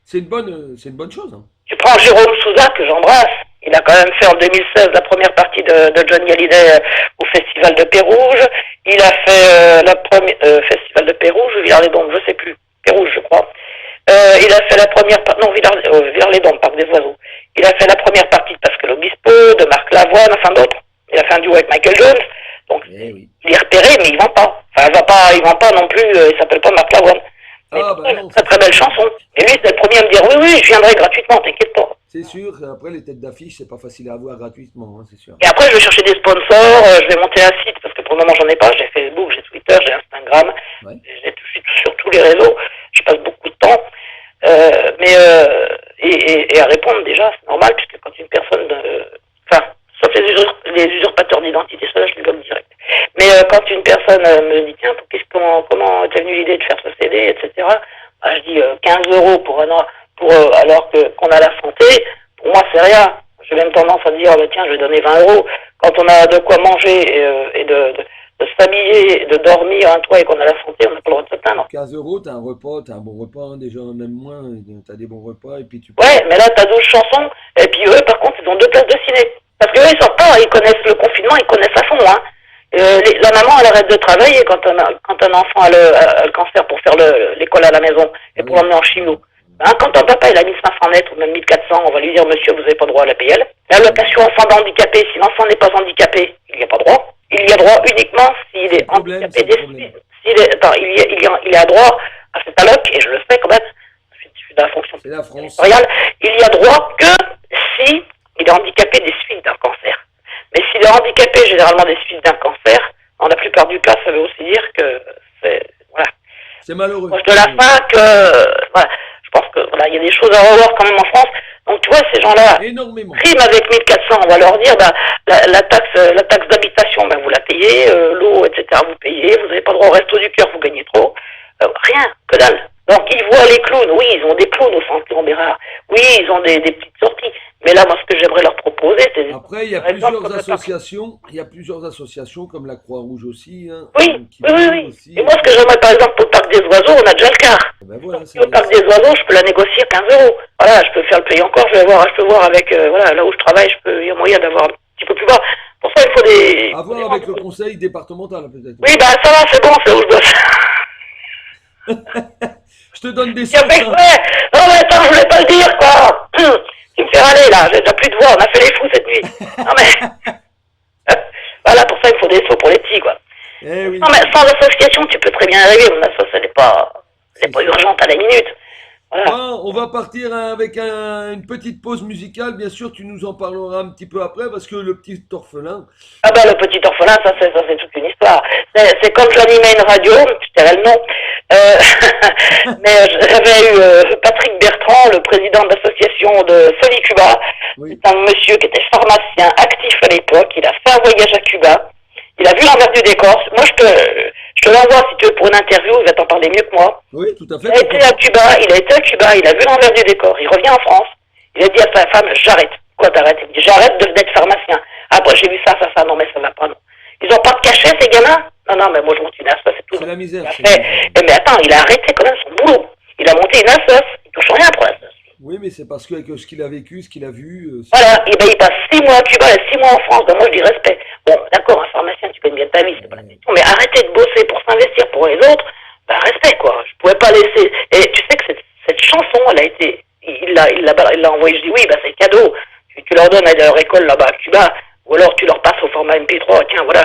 C'est une bonne chose, hein. Tu prends Jérôme Souza, que j'embrasse. Il a quand même fait en 2016 la première partie de Johnny Hallyday au Festival de Pérouge. Il a fait la première Festival de Pérouge ou Villars-les-Dombes, je sais plus. Pérouge, je crois. Il a fait la première partie, non, Villars-les-Dombes, Parc des Oiseaux. Il a fait la première partie de Pascal Obispo, de Marc Lavoine, enfin d'autres. Il a fait un duo avec Michael Jones. Donc, il est repéré, mais il vend pas. Enfin, il vend pas non plus, il s'appelle pas Marc Lavoine. Mais très belle chanson. Et lui, c'est le premier à me dire, oui, je viendrai gratuitement, t'inquiète pas. C'est sûr, après les têtes d'affiche, c'est pas facile à avoir gratuitement, hein, c'est sûr. Et après, je vais chercher des sponsors, je vais monter un site, parce que pour le moment, j'en ai pas. J'ai Facebook, j'ai Twitter, j'ai Instagram, je suis sur tous les réseaux, je passe beaucoup de temps. Et à répondre déjà, c'est normal, puisque quand une personne, sauf les usurpateurs d'identité, ça je les gomme direct. Mais quand une personne me dit, tiens, comment t'es venu l'idée de faire ce CD, etc., je dis 15 € pour un an, alors qu'on a la santé, pour moi c'est rien. J'ai même tendance à dire, tiens, je vais donner 20 €. Quand on a de quoi manger et de s'habiller, de dormir, un toit et qu'on a la santé, on n'a pas le droit de se plaindre. 15 €, t'as un repas, t'as un bon repas, hein, déjà même moins, t'as des bons repas et puis tu peux... Ouais, mais là t'as 12 chansons, et puis eux par contre ils ont 2 places de ciné. Parce qu'eux ils sortent pas, ils connaissent le confinement, ils connaissent à fond, hein. La maman elle arrête de travailler quand un enfant a le cancer pour faire l'école à la maison et pour l'emmener en chimio. Hein, quand un papa il a 1500 net ou même 1400, on va lui dire monsieur vous n'avez pas droit à la PL. L'allocation enfant handicapé, si l'enfant n'est pas handicapé, il n'y a pas droit. Il y a droit uniquement s'il est handicapé. Il y a droit à cette alloc, et je le sais quand même, je suis dans la fonction territoriale, il y a droit que si il est handicapé des suites d'un cancer. Mais s'il est handicapé généralement des suites d'un cancer, dans la plupart du cas, ça veut aussi dire que c'est malheureux. Proche de la fin, je pense que il y a des choses à revoir quand même en France. Donc tu vois, ces gens-là, prime avec 1400, on va leur dire, la taxe d'habitation, vous la payez, l'eau, etc., vous payez, vous n'avez pas droit au resto du cœur, vous gagnez trop. Rien, que dalle. Donc ils voient les clowns, oui, ils ont des clowns au centre Léon Bérard, oui, ils ont des petites sorties. Mais là, moi, ce que j'aimerais leur proposer, c'est... Après, il y a par exemple, plusieurs comme le associations, comme la Croix-Rouge aussi. Hein, Oui, qui oui, font oui. aussi. Et moi, ce que j'aimerais, par exemple, au Parc des Oiseaux, on a déjà le quart. Ben voilà, c'est Et au bien Parc ça. des Oiseaux, je peux la négocier à 15 euros. Voilà, je peux faire le payer encore, je peux voir avec, voilà, là où je travaille, il y a moyen d'avoir un petit peu plus bas. Pour ça, il faut des... À voir avec le conseil départemental, peut-être. Oui, bah ça va, c'est bon, c'est où je bosse. Je te donne des J'ai sous. fait exprès. Non, mais attends, je voulais pas le dire, quoi. Tu me fais râler, là, j'ai déjà plus de voix, on a fait les fous cette nuit. Non, mais... Voilà, pour ça, il faut des sous pour les petits, quoi. Eh oui. Non, mais sans association, tu peux très bien arriver. Mon association, elle n'est pas urgente à la minute. Voilà. Bon, on va partir avec une petite pause musicale. Bien sûr, tu nous en parleras un petit peu après parce que le petit orphelin. Ah bah, le petit orphelin, ça c'est toute une histoire. C'est comme j'animais une radio, je dirais le nom. Mais j'avais eu Patrick Bertrand, le président de l'association de Folie Cuba. Oui. C'est un monsieur qui était pharmacien actif à l'époque. Il a fait un voyage à Cuba. Il a vu l'envers du décor. Moi, je te l'envoie si tu veux pour une interview. Il va t'en parler mieux que moi. Oui, tout à fait. Il a été à Cuba. Il a vu l'envers du décor. Il revient en France. Il a dit à sa femme, j'arrête. Quoi, t'arrêtes? Il dit, j'arrête d'être pharmacien. Ah, bah, j'ai vu ça. Non, mais ça va pas, non. Ils ont pas de cachet, ces gamins? Non, mais moi, je monte une assoce, c'est tout. C'est la misère. Mais attends, il a arrêté quand même son boulot. Il a monté une assoce. Il touche rien pour l'assoce. Oui, mais c'est parce que avec ce qu'il a vécu, ce qu'il a vu. Voilà, et ben il passe 6 mois à Cuba et 6 mois en France, donc moi je dis respect. Bon, d'accord, un pharmacien, tu connais bien ta vie, c'est pas la question, mais arrêtez de bosser pour s'investir pour les autres, ben respect quoi, je pouvais pas laisser. Et tu sais que cette chanson, elle a été, il l'a envoyé, je dis oui, ben c'est cadeau, tu leur donnes à leur école là-bas à Cuba, ou alors tu leur passes au format MP3, tiens, voilà,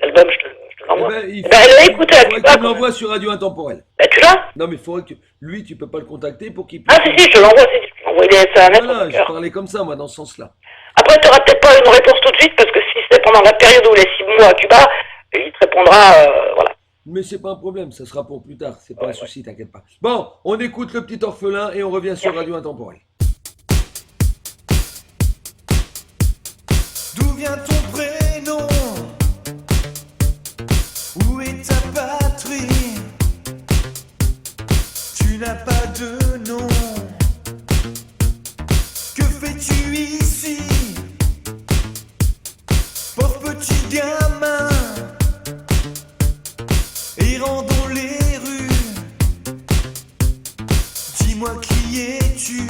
l'album, je te l'envoie. Il elle l'a écouté à Cuba. Tu me l'envoies sur Radio Intemporel. Ben tu l'as? Non, mais il faudrait que. Lui, tu peux pas le contacter pour qu'il puisse. Ah si, je te l'envoie, je te l'envoie, il est à mettre Voilà, au je cœur. parlais comme ça, moi, dans ce sens-là. Après, tu n'auras peut-être pas une réponse tout de suite, parce que si c'est pendant la période où les 6 mois à Cuba, il te répondra, voilà. Mais c'est pas un problème, ça sera pour plus tard, c'est pas un souci, t'inquiète pas. Bon, on écoute le petit orphelin et on revient sur Radio Intemporel. D'où vient ton prénom? Où est ta patrie? Tu n'as pas de nom. Que fais-tu ici? Pauvre petit gamin, errant dans les rues. Dis-moi qui es-tu?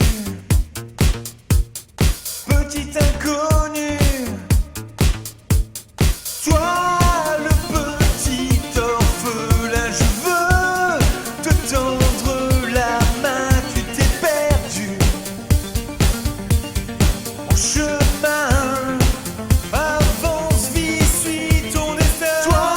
Petit inconnu. Toi, le petit orphelin, je veux te tendre la main. Tu t'es perdu en chemin. Avance, vis, suis ton destin. Toi,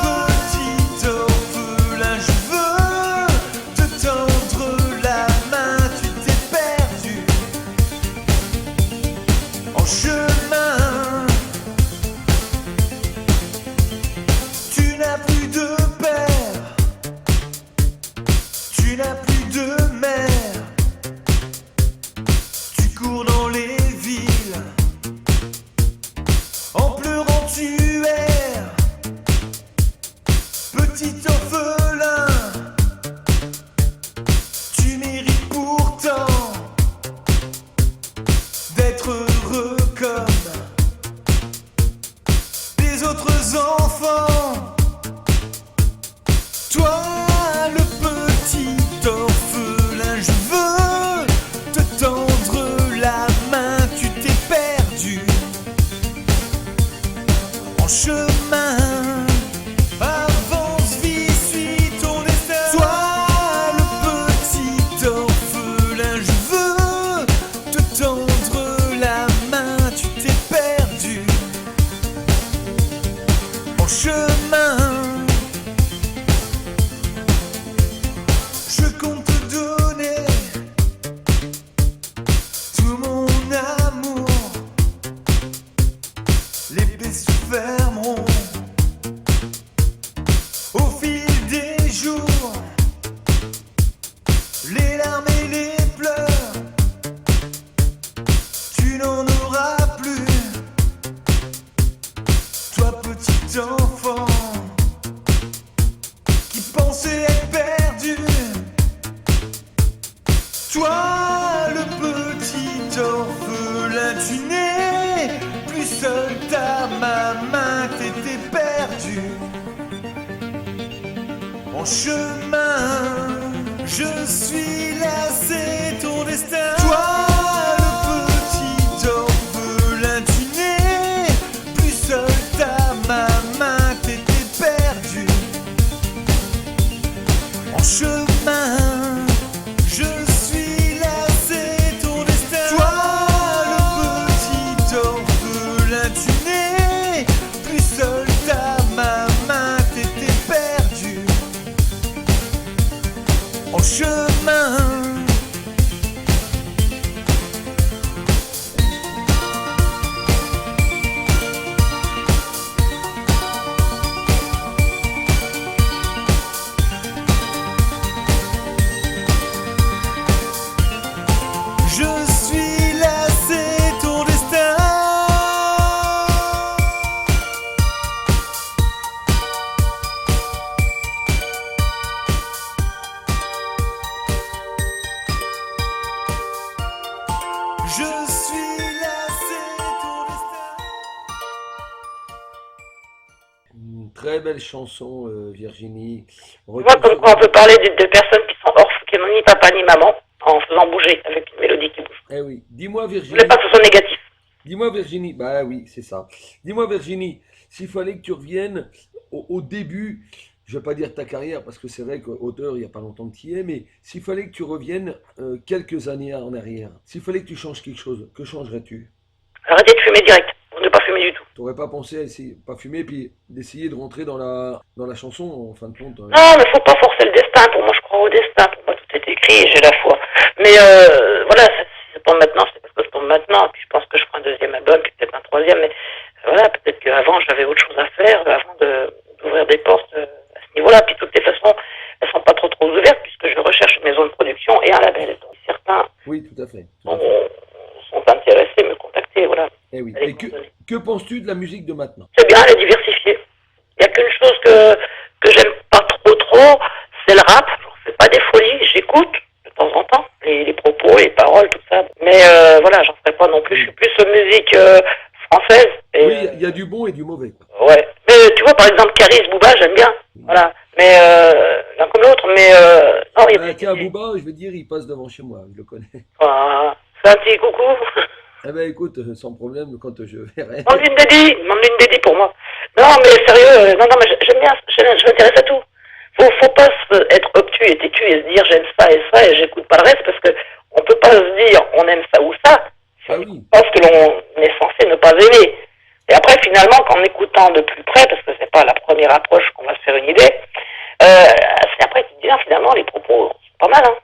le petit orphelin, je veux te tendre la main. Tu t'es perdu en chemin. Tu n'as plus de père, tu n'as plus de mère. Tu cours dans les villes, en pleurant tu erres. Petit orphelin, tu mérites pourtant d'être heureux comme les autres enfants. Toi, le petit orphelin, je veux te tendre la main. Tu t'es perdu en chemin. Avance, vis, suis ton destin. Toi, le petit orphelin, je veux te tendre la main. Tu t'es perdu en chemin. Je compte te donner tout mon amour. Les plaies se fermeront au fil des jours. Les larmes et les pleurs, tu n'en auras plus. Toi, petit enfant qui pensait être perdu. tu n'es plus seul, ta main, t'étais perdu. En chemin, je suis lassé, ton destin. Toi, le petit orphelin, tu n'es plus seul, ta main, t'étais perdu. En chemin, je suis lassé, ton destin. Toi, le petit orphelin, tu n'es plus seul, ta main, t'étais perdu. En chemin, je suis lassé, ton destin. Je suis lassé, ton destin. Une très belle chanson, Virginie. Tu vois comme quoi on peut parler de personnes qui sont qui n'ont ni papa ni maman en faisant bouger avec une mélodie qui bouge. Eh oui, dis-moi Je Virginie. voulais pas que ce soit négatif. Dis-moi Virginie, bah oui, c'est ça. Dis-moi Virginie, s'il fallait que tu reviennes au début, je vais pas dire ta carrière parce que c'est vrai qu'auteur, il y a pas longtemps que tu y es, mais s'il fallait que tu reviennes quelques années en arrière, s'il fallait que tu changes quelque chose, que changerais-tu? Arrêtez de fumer direct, pour ne pas fumer du tout. T'aurais pas pensé à essayer, pas fumer, puis d'essayer de rentrer dans la chanson en fin de compte? Non, mais faut pas forcer le destin. Pour moi, je crois au destin. Pour moi, tout est écrit et j'ai la foi. Mais voilà, si ça tombe maintenant, c'est parce que ça tombe maintenant. Puis je pense que je ferai un deuxième album, puis peut-être un troisième. Mais voilà, peut-être qu'avant, j'avais autre chose à faire, avant d'ouvrir des portes à ce niveau-là. Puis de toutes les façons, elles sont pas trop ouvertes puisque je recherche une maison de production et un label. Donc certains Oui, tout à fait. sont intéressés, me contacter, voilà. Eh oui. Allez, Et que penses-tu de la musique de maintenant? C'est bien, elle est diversifiée. Il n'y a qu'une chose que j'aime pas trop, c'est le rap. Je fais pas des folies, j'écoute de temps en temps les propos, les paroles, tout ça. Mais voilà, j'en ferai pas non plus. Je suis plus musique française. Et, oui, il y a du bon et du mauvais. ouais. Mais tu vois, par exemple, Caris, Booba, j'aime bien. Voilà. Mais l'un comme l'autre. Mais non, il y a Tiens, Booba, je veux dire, il passe devant chez moi, je le connais. C'est un petit coucou. Eh ben écoute, sans problème, quand je verrai. Demande une dédie pour moi. Non, mais sérieux, non, mais j'aime bien, je m'intéresse à tout. Faut pas être obtus et têtu et se dire j'aime ça et j'écoute pas le reste parce que on peut pas se dire on aime ça ou ça. Ah oui. Parce que l'on est censé ne pas aimer. Et après, finalement, qu'en écoutant de plus près, parce que c'est pas la première approche qu'on va se faire une idée, c'est après tu te dis, finalement, les propos sont pas mal, hein.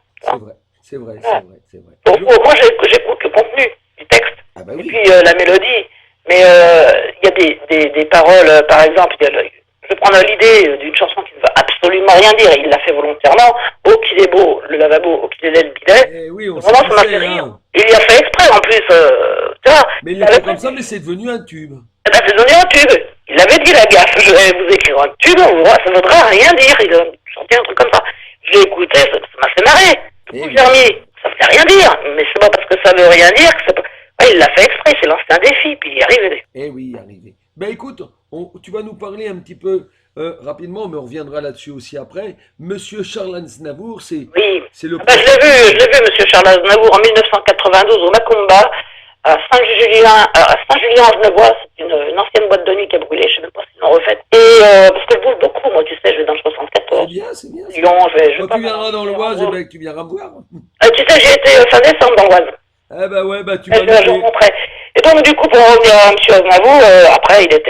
C'est vrai. Moi, j'écoute le contenu du texte. Ah bah et oui. puis la mélodie. Mais il y a des paroles, par exemple, je vais prendre l'idée d'une chanson qui ne veut absolument rien dire, et il l'a fait volontairement. Oh, qu'il est beau, le lavabo, oh, qu'il est laid, le bidet. Eh oui, on Vraiment, ça m'a sait, fait rire. hein. Il y a fait exprès, en plus, tu vois. Mais il l'a fait comme ça, mais c'est devenu un tube. Eh ben, c'est devenu un tube. Il avait dit la gaffe, je vais vous écrire un tube, ça ne voudra rien dire. Il a chanté un truc comme ça. Je l'ai écouté, ça m'a fait marrer. Du coup, je l'ai remis. Ça ne veut rien dire, mais c'est pas parce que ça veut rien dire que ça peut... Ouais, il l'a fait exprès, c'est lancé un défi, puis il y est arrivé. Eh oui, il est arrivé. Ben écoute, tu vas nous parler un petit peu rapidement, mais on reviendra là-dessus aussi après. Monsieur Charles Aznavour, c'est le... je l'ai vu, monsieur Charles Aznavour, en 1992, au Macumba, à Saint-Julien-en-Genevois. C'est une ancienne boîte de nuit qui a brûlé, je ne sais même pas s'ils l'ont refaite. Et parce que je bouge beaucoup, moi, tu sais, je vais dans le 74. C'est bien. Lyon, je Quand tu viendras dans l'Oise, eh ben, tu viendras me voir. Tu sais, j'ai été fin décembre dans l'Oise. Eh ben ouais, tu vas le rencontrer. Et donc, du coup, pour revenir à M. Aznavour, après, il est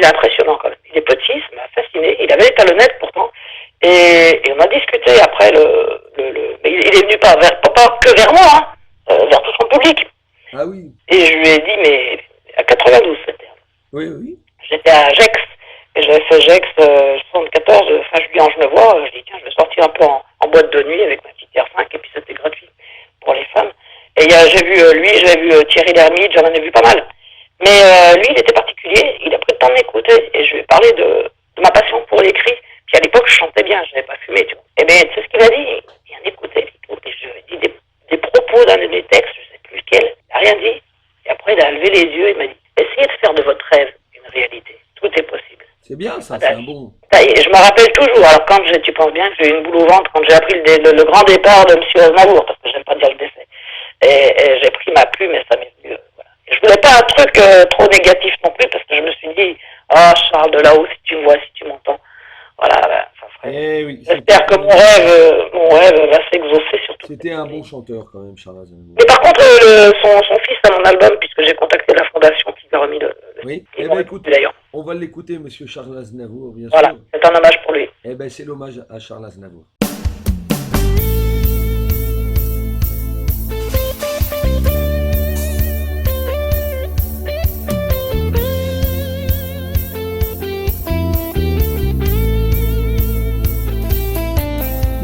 impressionnant quand même. Il est petit, ça m'a fasciné. Il avait les talonnettes pourtant. Et on a discuté après mais il est venu pas que vers moi, hein, vers tout son public. Ah oui. Et je lui ai dit, mais à 92, c'était. Oui. J'étais à Gex. Et j'avais fait Gex 74, fin juillet en Genevois. Je dis, tiens, je vais sortir un peu en boîte de nuit avec ma petite R5, et puis c'était gratuit pour les femmes. Et j'ai vu j'avais vu Thierry Lhermitte, j'en ai vu pas mal. Mais lui, il était particulier, il a pris le temps de m'écouter, et je lui ai parlé de ma passion pour l'écrit. Puis à l'époque, je chantais bien, je n'avais pas fumé, tu vois. Et bien, tu sais ce qu'il a dit? Il m'a bien écouté, et je lui ai dit des propos d'un de mes textes, je ne sais plus lequel, il n'a rien dit. après, il a levé les yeux, il m'a dit, essayez de faire de votre rêve une réalité. Tout est possible. C'est bien ça, c'est un bon. Je me rappelle toujours, alors quand tu penses bien que j'ai eu une boule au ventre quand j'ai appris le grand départ de M. Aznavour, parce que j'aime pas dire le décès. Et j'ai pris ma plume et ça m'est venu. Voilà. Et je voulais pas un truc trop négatif non plus, parce que je me suis dit, Charles, de là-haut, si tu me vois, si tu m'entends, voilà, ça serait. Oui, j'espère que mon rêve va s'exaucer surtout. C'était un bon chanteur quand même, Charles Aznavour. Et par contre, son fils a mon album, puisque j'ai contacté la fondation qui lui a remis le oui, eh ben écoute, d'ailleurs. On va l'écouter, monsieur Charles Aznavour, bien voilà, sûr. Voilà, c'est un hommage pour lui. Eh ben, c'est l'hommage à Charles Aznavour.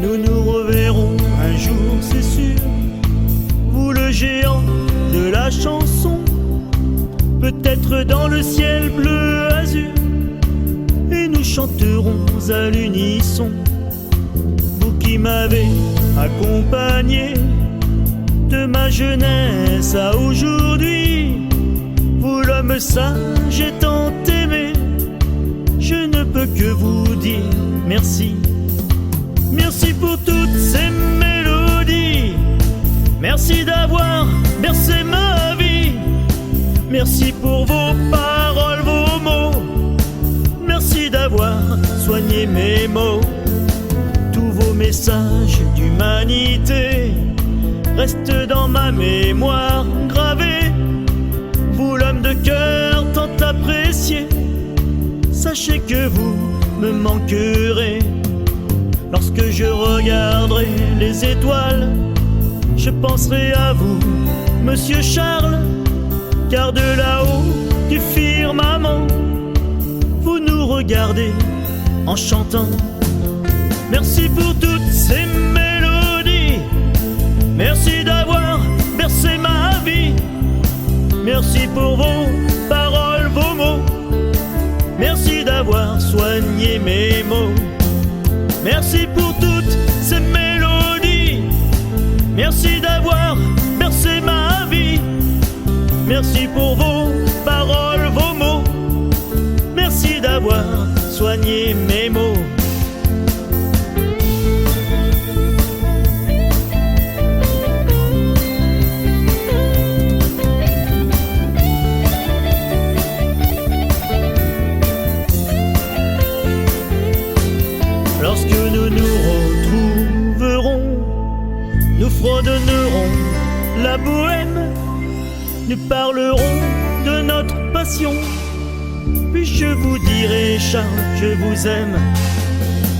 Nous nous reverrons un jour, c'est sûr. Vous le géant de la chanson, peut-être dans le ciel bleu azur, et nous chanterons à l'unisson. Vous qui m'avez accompagné de ma jeunesse à aujourd'hui, vous l'homme sage et tant aimé, je ne peux que vous dire merci. Merci pour toutes ces mélodies, merci d'avoir bercé ma vie, merci pour vos paroles, vos mots, merci d'avoir soigné mes mots. Tous vos messages d'humanité restent dans ma mémoire gravés. Vous l'homme de cœur tant apprécié, sachez que vous me manquerez. Lorsque je regarderai les étoiles, je penserai à vous, Monsieur Charles, car de là-haut du firmament, vous nous regardez en chantant. Merci pour toutes ces mélodies, merci d'avoir bercé ma vie, merci pour vos paroles, vos mots, merci d'avoir soigné mes mots. Merci pour toutes ces mélodies, merci d'avoir bercé ma vie, merci pour vos paroles, vos mots, merci d'avoir soigné mes mots. Lorsque nous nous retrouverons, nous fredonnerons la bohème, nous parlerons de notre passion, puis je vous dirai, Charles, je vous aime.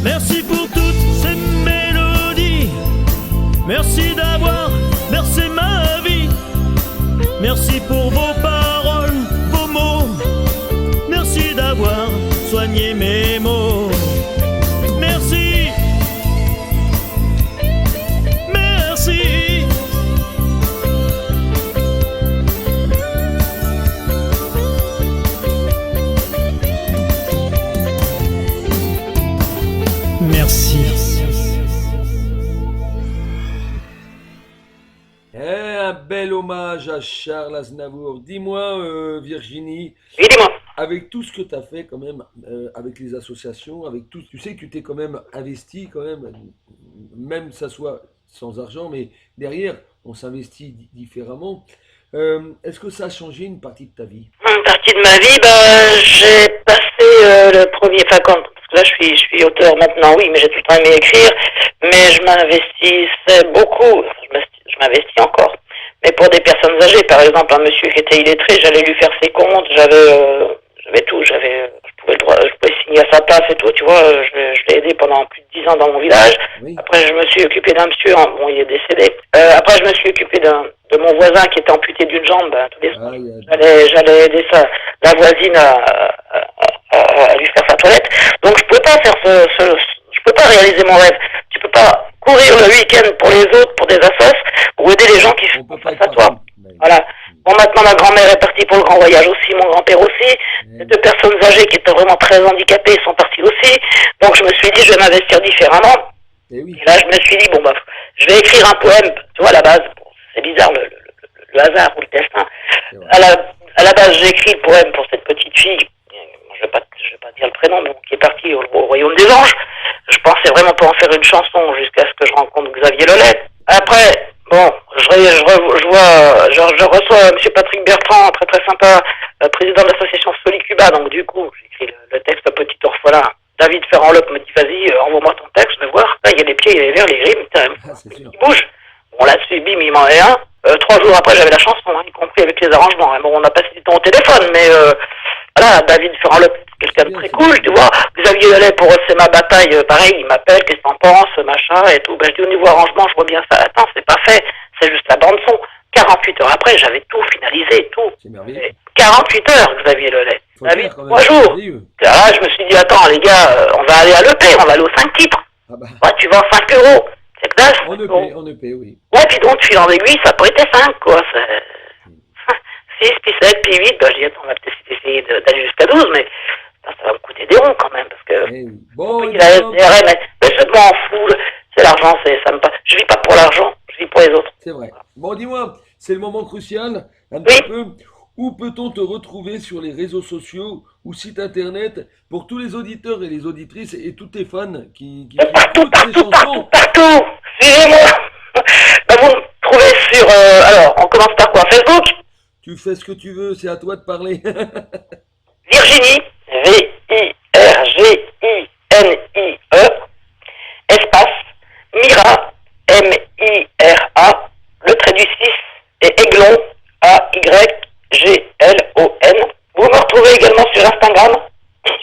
Merci pour toutes ces mélodies, merci d'avoir bercé ma vie, merci pour vos paroles, vos mots, merci d'avoir soigné mes mots. Merci, merci. Merci. Un bel hommage à Charles Aznavour. Dis-moi, Virginie. Oui, dis-moi. Avec tout ce que tu as fait quand même, avec les associations, avec tout, tu sais que tu t'es quand même investi quand même ça soit sans argent, mais derrière, on s'investit différemment. Est-ce que ça a changé une partie de ta vie? Une partie de ma vie, j'ai passé le premier, parce que là je suis auteur maintenant, oui, mais j'ai tout le temps aimé écrire, mais je m'investissais beaucoup, je m'investis encore. Mais pour des personnes âgées, par exemple, un monsieur qui était illettré, j'allais lui faire ses comptes, j'avais tout, je pouvais signer à sa place et tout, tu vois, je l'ai aidé pendant plus de 10 ans dans mon village. Oui. Après, je me suis occupé d'un monsieur, bon, il est décédé. Après, je me suis occupé de mon voisin qui était amputé d'une jambe, tous les soirs. J'allais aider la voisine à lui faire sa toilette. Donc, je pouvais pas faire je peux pas réaliser mon rêve. Tu peux pas courir le week-end pour les autres, pour des assos, ou aider les gens qui sont face à toi. Voilà. Bon, maintenant, ma grand-mère est partie pour le grand voyage aussi, mon grand-père aussi. Les 2 personnes âgées qui étaient vraiment très handicapées sont parties aussi. Donc, je me suis dit, je vais m'investir différemment. Et là, je me suis dit, je vais écrire un poème. Tu vois, à la base, c'est bizarre, le le hasard ou le destin. C'est vrai. À la base, j'ai écrit le poème pour cette petite fille, je vais pas dire le prénom, mais qui est partie au royaume des anges. Je pensais vraiment pas en faire une chanson jusqu'à ce que je rencontre Xavier Lolet. Après, bon, je reçois M. Patrick Bertrand, très très sympa, président de l'association Solicuba, donc du coup, j'écris le texte Petit orphelin. David Ferrand-Lop me dit, vas-y, envoie-moi ton texte, je vais voir. Là, il y a les pieds, il y a les vers, les rimes, C'est sûr. qui bougent. Bon, là-dessus, bim, il m'en est un. 3 jours après, j'avais la chanson, y compris avec les arrangements. Bon, on a passé du temps au téléphone, mais voilà, David Ferrand-Lop, quelqu'un de très cool, tu vois. Xavier Lolet, pour eux, c'est ma bataille, pareil, il m'appelle, qu'est-ce que t'en penses, machin, et tout. Ben, je dis, au niveau arrangement, je vois bien ça. Attends, c'est pas fait, c'est juste la bande-son. 48 heures après, j'avais tout finalisé, tout. C'est merveilleux. 48 heures, Xavier Lolet. Faut David, faire quand même. 3 jours. Merveilleux. Là, je me suis dit, attends, les gars, on va aller à l'EP, on va aller aux 5 titres. Ah bah, Ouais, tu vends 5 €. C'est classe. on Bon. EP, oui. Ouais, puis donc, fil en aiguille, ça pourrait être 5, quoi. 6, puis 7, puis 8. Ben, je dis, attends, on va peut-être essayer d'aller jusqu'à 12, mais ça va me coûter des ronds quand même, parce que. Eh oui. Bon, Oui, la SDRM, mais je m'en fous. C'est l'argent, ça me passe. Je vis pas pour l'argent, je vis pour les autres. c'est vrai. Bon, dis-moi, c'est le moment crucial, un Oui. petit peu. Où peut-on te retrouver sur les réseaux sociaux ou site internet pour tous les auditeurs et les auditrices et tous tes fans qui Partout, écoutent tes partout, chansons? partout. Suivez-moi. Ben, vous me trouvez sur. Alors, on commence par quoi? Facebook? Tu fais ce que tu veux, c'est à toi de parler. Virginie, Virginie, espace, Mira, Mira, le trait du 6 et Aiglon, Ayglon. Vous me retrouvez également sur Instagram,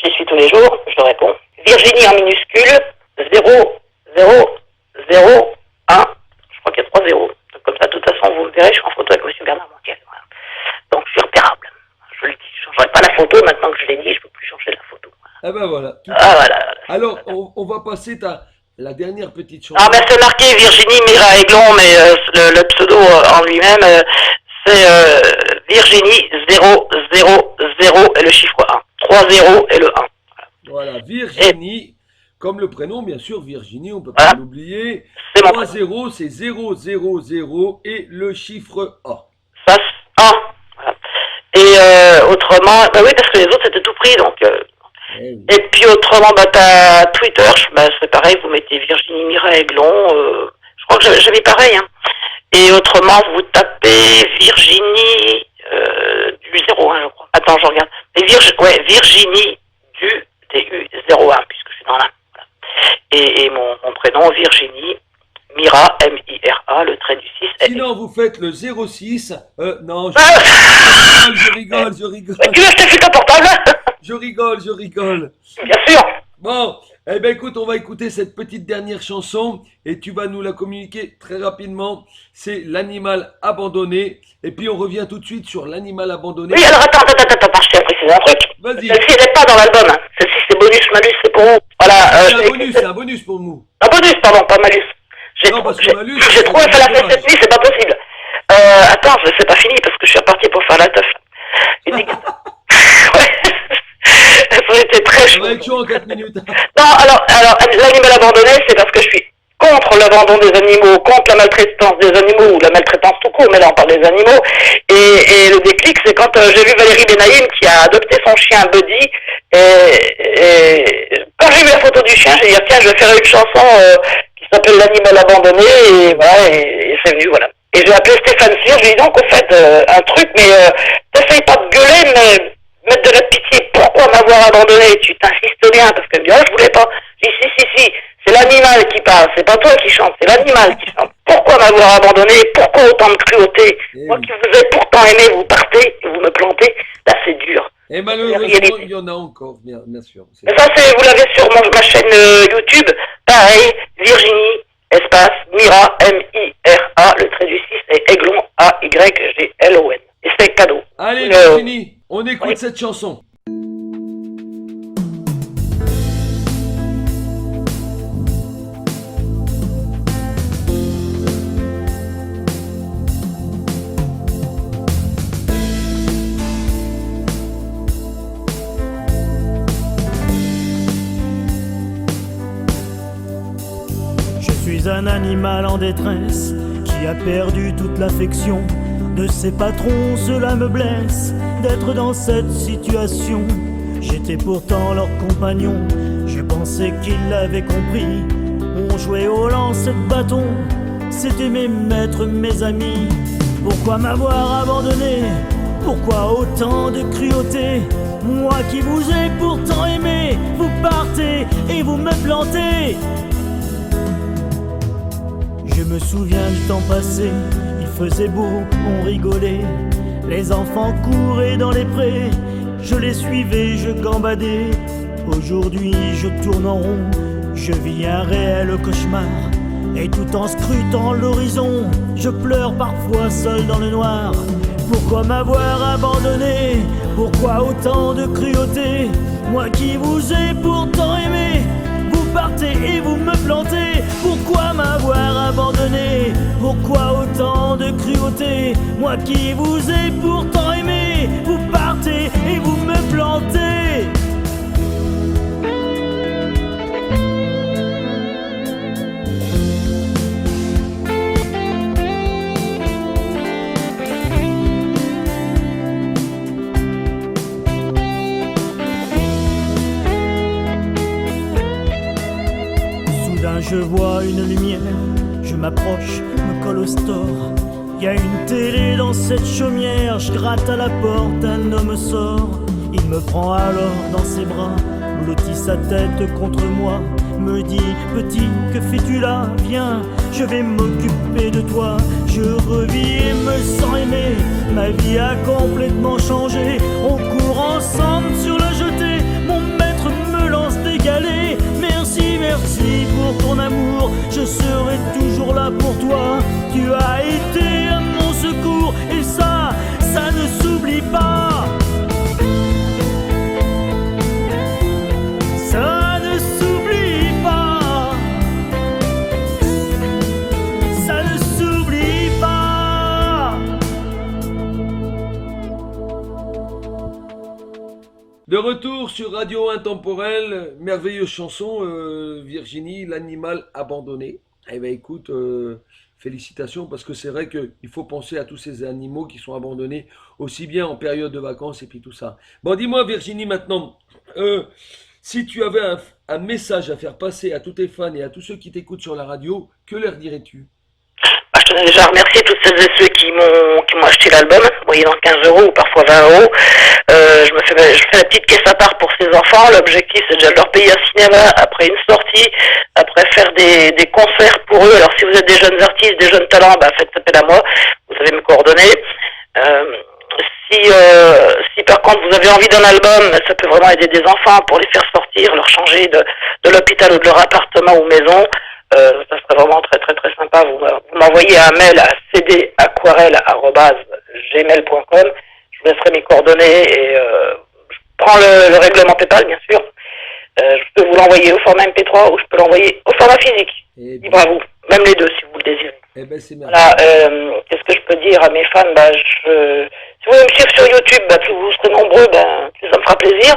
j'y suis tous les jours, je réponds. Virginie en minuscule, 0, 0, 0, 1, je crois qu'il y a 3 zéros. Donc, comme ça, de toute façon, vous me verrez, je suis en photo avec M. Bernard Montiel. Voilà. Donc, je suis repérable. Je le dis, je ne changerai pas la photo, maintenant que je l'ai dit, je ne peux plus changer la photo. Ah ben voilà. Voilà. Alors, on va passer la dernière petite chanson. Ah ben c'est marqué Virginie Mira Aiglon, mais le pseudo en lui-même, c'est Virginie 0, 0, 0 et le chiffre 1. 3 0 et le 1. Voilà, Virginie, comme le prénom, bien sûr, Virginie, on ne peut pas Voilà. l'oublier. C'est mon 3 0, c'est 0, 0, 0 et le chiffre A. Ça, c'est 1. Voilà. Et autrement, bah oui, parce que les autres c'était tout pris, donc. Eh oui. Et puis autrement, bah t'as Twitter, c'est pareil, vous mettez Virginie Mira Aiglon, je crois que j'avais pareil, hein. Et autrement, vous tapez Virginie du 01, je crois. Attends, je regarde. Et Virginie du DU 01, puisque c'est dans la. Voilà. Et mon prénom, Virginie Mira, M-I-R-A, le trait du 6. Sinon, vous faites le 06. Non, je rigole. Tu veux que je te file ton portable? Je rigole. Bien sûr. Bon, eh ben écoute, on va écouter cette petite dernière chanson et tu vas nous la communiquer très rapidement. C'est L'animal abandonné. Et puis on revient tout de suite sur L'animal abandonné. Oui, alors attends, je tiens à préciser un truc. Vas-y. Celle-ci, elle n'est pas dans l'album. Hein. Celle-ci, c'est bonus, malus, c'est pour vous. Voilà. C'est un bonus pour nous. Un bonus, pardon, pas malus. Non, parce que malus, J'ai trop fait la fête cette nuit, c'est pas possible. Attends, c'est pas fini parce que je suis reparti pour faire la teuf. Ouais. Ça a été très chaud. On va être chaud en 4 minutes. Non, alors, l'animal abandonné, c'est parce que je suis contre l'abandon des animaux, contre la maltraitance des animaux, ou la maltraitance tout court, mais là on parle des animaux. Et le déclic, c'est quand j'ai vu Valérie Benaïm qui a adopté son chien Buddy, et quand j'ai vu la photo du chien, j'ai dit tiens, je vais faire une chanson qui s'appelle L'animal abandonné, et voilà, et c'est venu, voilà. Et j'ai appelé Stéphane Cyr, je lui ai dit donc au fait un truc, mais t'essayes pas de gueuler, mais mettre de la pitié, pourquoi m'avoir abandonné? Tu t'insistes bien, parce que bien, je voulais pas. Je dis si, c'est l'animal qui parle, c'est pas toi qui chante, c'est l'animal qui chante. Pourquoi m'avoir abandonné? Pourquoi autant de cruauté? Moi qui vous ai pourtant aimé, vous partez, et vous me plantez, là c'est dur. Et malheureusement, il y en a encore, bien sûr. Et ça, vous l'avez sur ma chaîne YouTube, pareil, Virginie, espace, Mira, M-I-R-A, le trait du 6, et Aiglon, A-Y-G-L-O-N. Et c'est cadeau. Allez, Virginie, on écoute cette chanson. Je suis un animal en détresse qui a perdu toute l'affection de ses patrons, cela me blesse d'être dans cette situation. J'étais pourtant leur compagnon, je pensais qu'ils l'avaient compris. On jouait au lance de bâton, c'était mes maîtres, mes amis. Pourquoi m'avoir abandonné? Pourquoi autant de cruauté? Moi qui vous ai pourtant aimé, vous partez et vous me plantez. Je me souviens du temps passé, il faisait beau, on rigolait. Les enfants couraient dans les prés, je les suivais, je gambadais. Aujourd'hui je tourne en rond, je vis un réel cauchemar. Et tout en scrutant l'horizon, je pleure parfois seul dans le noir. Pourquoi m'avoir abandonné? Pourquoi autant de cruauté? Moi qui vous ai pourtant aimé, vous partez et vous me plantez. Pourquoi m'avoir abandonné? Pourquoi autant de cruauté? Moi qui vous ai pourtant aimé, vous partez et vous me plantez. Je vois une lumière, je m'approche, me colle au store. Y a une télé dans cette chaumière, je gratte à la porte, un homme sort. Il me prend alors dans ses bras, blottit sa tête contre moi, me dit: petit, que fais-tu là? Viens, je vais m'occuper de toi. Je revis et me sens aimé, ma vie a complètement changé. On court ensemble sur la jetée, mon maître me lance des galets. Merci, merci pour ton amour, je serai toujours là pour toi. Tu as été à mon secours et ça ne s'oublie pas. Ça ne s'oublie pas. Ça ne s'oublie pas. De retour sur Radio Intemporel, merveilleuse chanson, Virginie, l'animal abandonné. Eh bien écoute, félicitations, parce que c'est vrai qu'il faut penser à tous ces animaux qui sont abandonnés, aussi bien en période de vacances et puis tout ça. Bon, dis-moi Virginie maintenant, si tu avais un message à faire passer à tous tes fans et à tous ceux qui t'écoutent sur la radio, que leur dirais-tu? Je tenais déjà à remercier toutes celles et ceux qui m'ont acheté l'album, moyennant 15 € ou parfois 20 €. Je fais la petite caisse à part pour ces enfants. L'objectif, c'est déjà de leur payer un cinéma après une sortie, après faire des concerts pour eux. Alors si vous êtes des jeunes artistes, des jeunes talents, faites appel à moi, vous avez mes coordonnées. Si par contre vous avez envie d'un album, ça peut vraiment aider des enfants pour les faire sortir, leur changer de l'hôpital ou de leur appartement ou maison. Ça serait vraiment très très très sympa. Vous m'envoyez un mail à cdaquarelle@gmail.com. Je vous laisserai mes coordonnées et je prends le règlement PayPal, bien sûr. Je peux vous l'envoyer au format MP3 ou je peux l'envoyer au format physique. Libre à vous, même les deux si vous le désirez. C'est voilà. Qu'est-ce que je peux dire à mes fans? Si vous voulez me suivre sur YouTube, plus vous serez nombreux, plus ça me fera plaisir.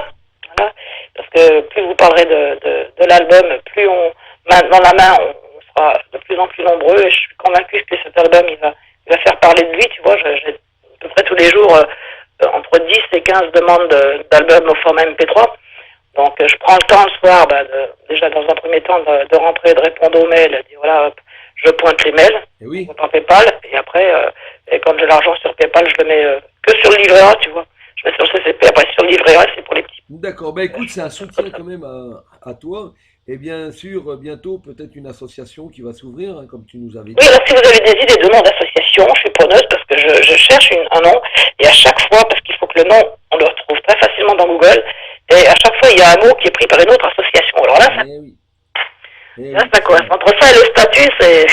Voilà. Parce que plus vous parlerez de l'album, plus dans la main, on sera de plus en plus nombreux et je suis convaincu que cet album, il va faire parler de lui, tu vois. J'ai à peu près tous les jours entre 10 et 15 demandes d'albums au format MP3. Donc je prends le temps le soir, déjà dans un premier temps, de rentrer, de répondre aux mails, de dire voilà, hop, je pointe les mails, par PayPal, et après, et quand j'ai l'argent sur PayPal, je le mets que sur le livret A, tu vois. Je mets sur le CCP, après sur le livret A, c'est pour les petits. D'accord, écoute, c'est un soutien quand même à toi. Et bien sûr, bientôt, peut-être une association qui va s'ouvrir, comme tu nous avais dit. Oui, alors si vous avez des idées de noms d'association, je suis preneuse parce que je cherche un nom. Et à chaque fois, parce qu'il faut que le nom, on le retrouve très facilement dans Google. Et à chaque fois, il y a un mot qui est pris par une autre association. Alors là, ça correspond. Entre ça et le statut, c'est...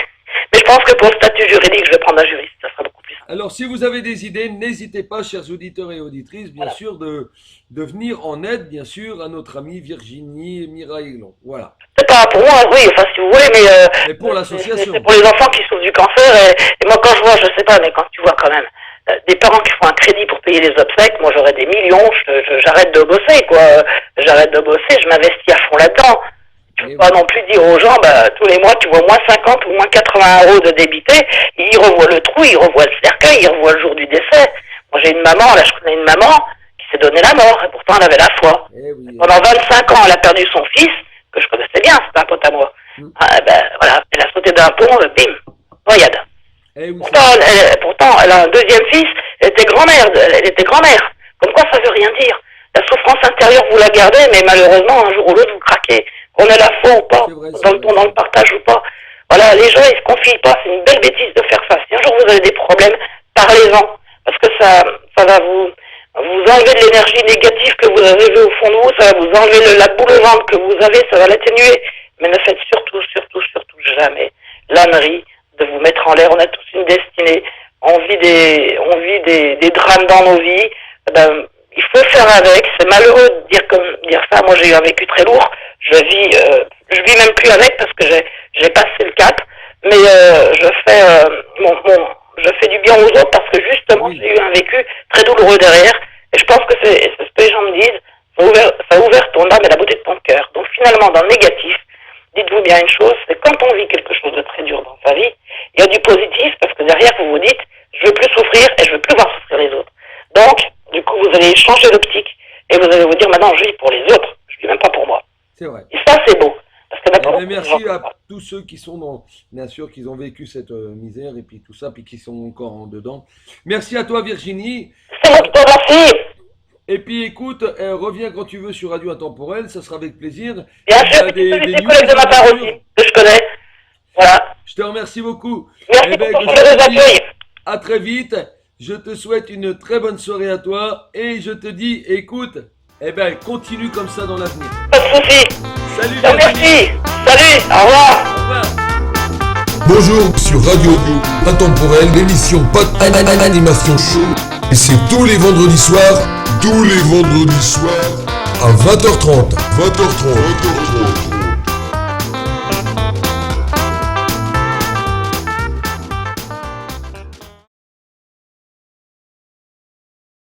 Mais je pense que pour le statut juridique, je vais prendre un juriste. Ça sera beaucoup plus simple. Alors, si vous avez des idées, n'hésitez pas, chers auditeurs et auditrices, bien sûr, de venir en aide, bien sûr, à notre amie Virginie Miraillon. Voilà. C'est pas pour moi, oui, enfin, si vous voulez, mais pour l'association. C'est pour les enfants qui souffrent du cancer. Et moi, quand je vois, je sais pas, mais quand tu vois quand même des parents qui font un crédit pour payer les obsèques, moi, j'aurais des millions, j'arrête de bosser, quoi. J'arrête de bosser, je m'investis à fond là-dedans. Tu faut pas non plus dire aux gens, tous les mois, tu vois moins 50 ou moins 80 € de débité. Ils revoient le trou, ils revoient le cercueil, ils revoient le jour du décès. Moi, j'ai une maman, là, je connais une maman qui s'est donné la mort, et pourtant, elle avait la foi. Pendant 25 ans, elle a perdu son fils, que je connaissais bien, c'était un pote à moi. Voilà, elle a sauté d'un pont, bim, noyade. Pourtant, elle a un deuxième fils, elle était grand-mère. Comme quoi, ça veut rien dire. La souffrance intérieure, vous la gardez, mais malheureusement, un jour ou l'autre, vous craquez. Qu'on ait la foi ou pas, dans le partage ou pas. Voilà, les gens, ils se confient pas. C'est une belle bêtise de faire ça. Si un jour vous avez des problèmes, parlez-en. Parce que ça va vous enlever de l'énergie négative que vous avez au fond de vous, ça va vous enlever la boule au ventre que vous avez, ça va l'atténuer. Mais ne faites surtout jamais l'ânerie de vous mettre en l'air. On a tous une destinée. On vit des drames dans nos vies. Il faut faire avec. C'est malheureux de dire ça. Moi, j'ai eu un vécu très lourd. Je vis même plus avec parce que j'ai passé le cap. Mais je fais du bien aux autres parce que justement, j'ai eu un vécu très douloureux derrière. Et je pense que c'est ce que les gens me disent. Ça a ouvert ton âme et la beauté de ton cœur. Donc finalement, dans le négatif, dites-vous bien une chose, c'est quand on vit quelque chose de très dur dans sa vie, il y a du positif parce que derrière, vous vous dites, je veux plus souffrir et je veux plus voir souffrir les autres. Donc, du coup, vous allez changer d'optique et vous allez vous dire, maintenant, je vis pour les autres, je vis même pas pour moi. C'est vrai. Et ça, c'est beau. Parce que merci à tous ceux qui sont bien sûr, qui ont vécu cette misère et puis tout ça, puis qui sont encore en dedans. Merci à toi, Virginie. C'est moi qui te remercie. Et puis écoute, reviens quand tu veux sur Radio Intemporel, ça sera avec plaisir. Bien sûr, des collègues de ma part aussi, que je connais. Voilà. Je te remercie beaucoup. Merci pour ton accueil. À très vite. Je te souhaite une très bonne soirée à toi et je te dis, écoute, continue comme ça dans l'avenir. Pas de soucis. Salut, merci. Salut, au revoir. Au revoir. Bonjour sur Radio Intemporel, l'émission Pod Animation Show. Et c'est tous les vendredis soirs à 20h30. 20h30.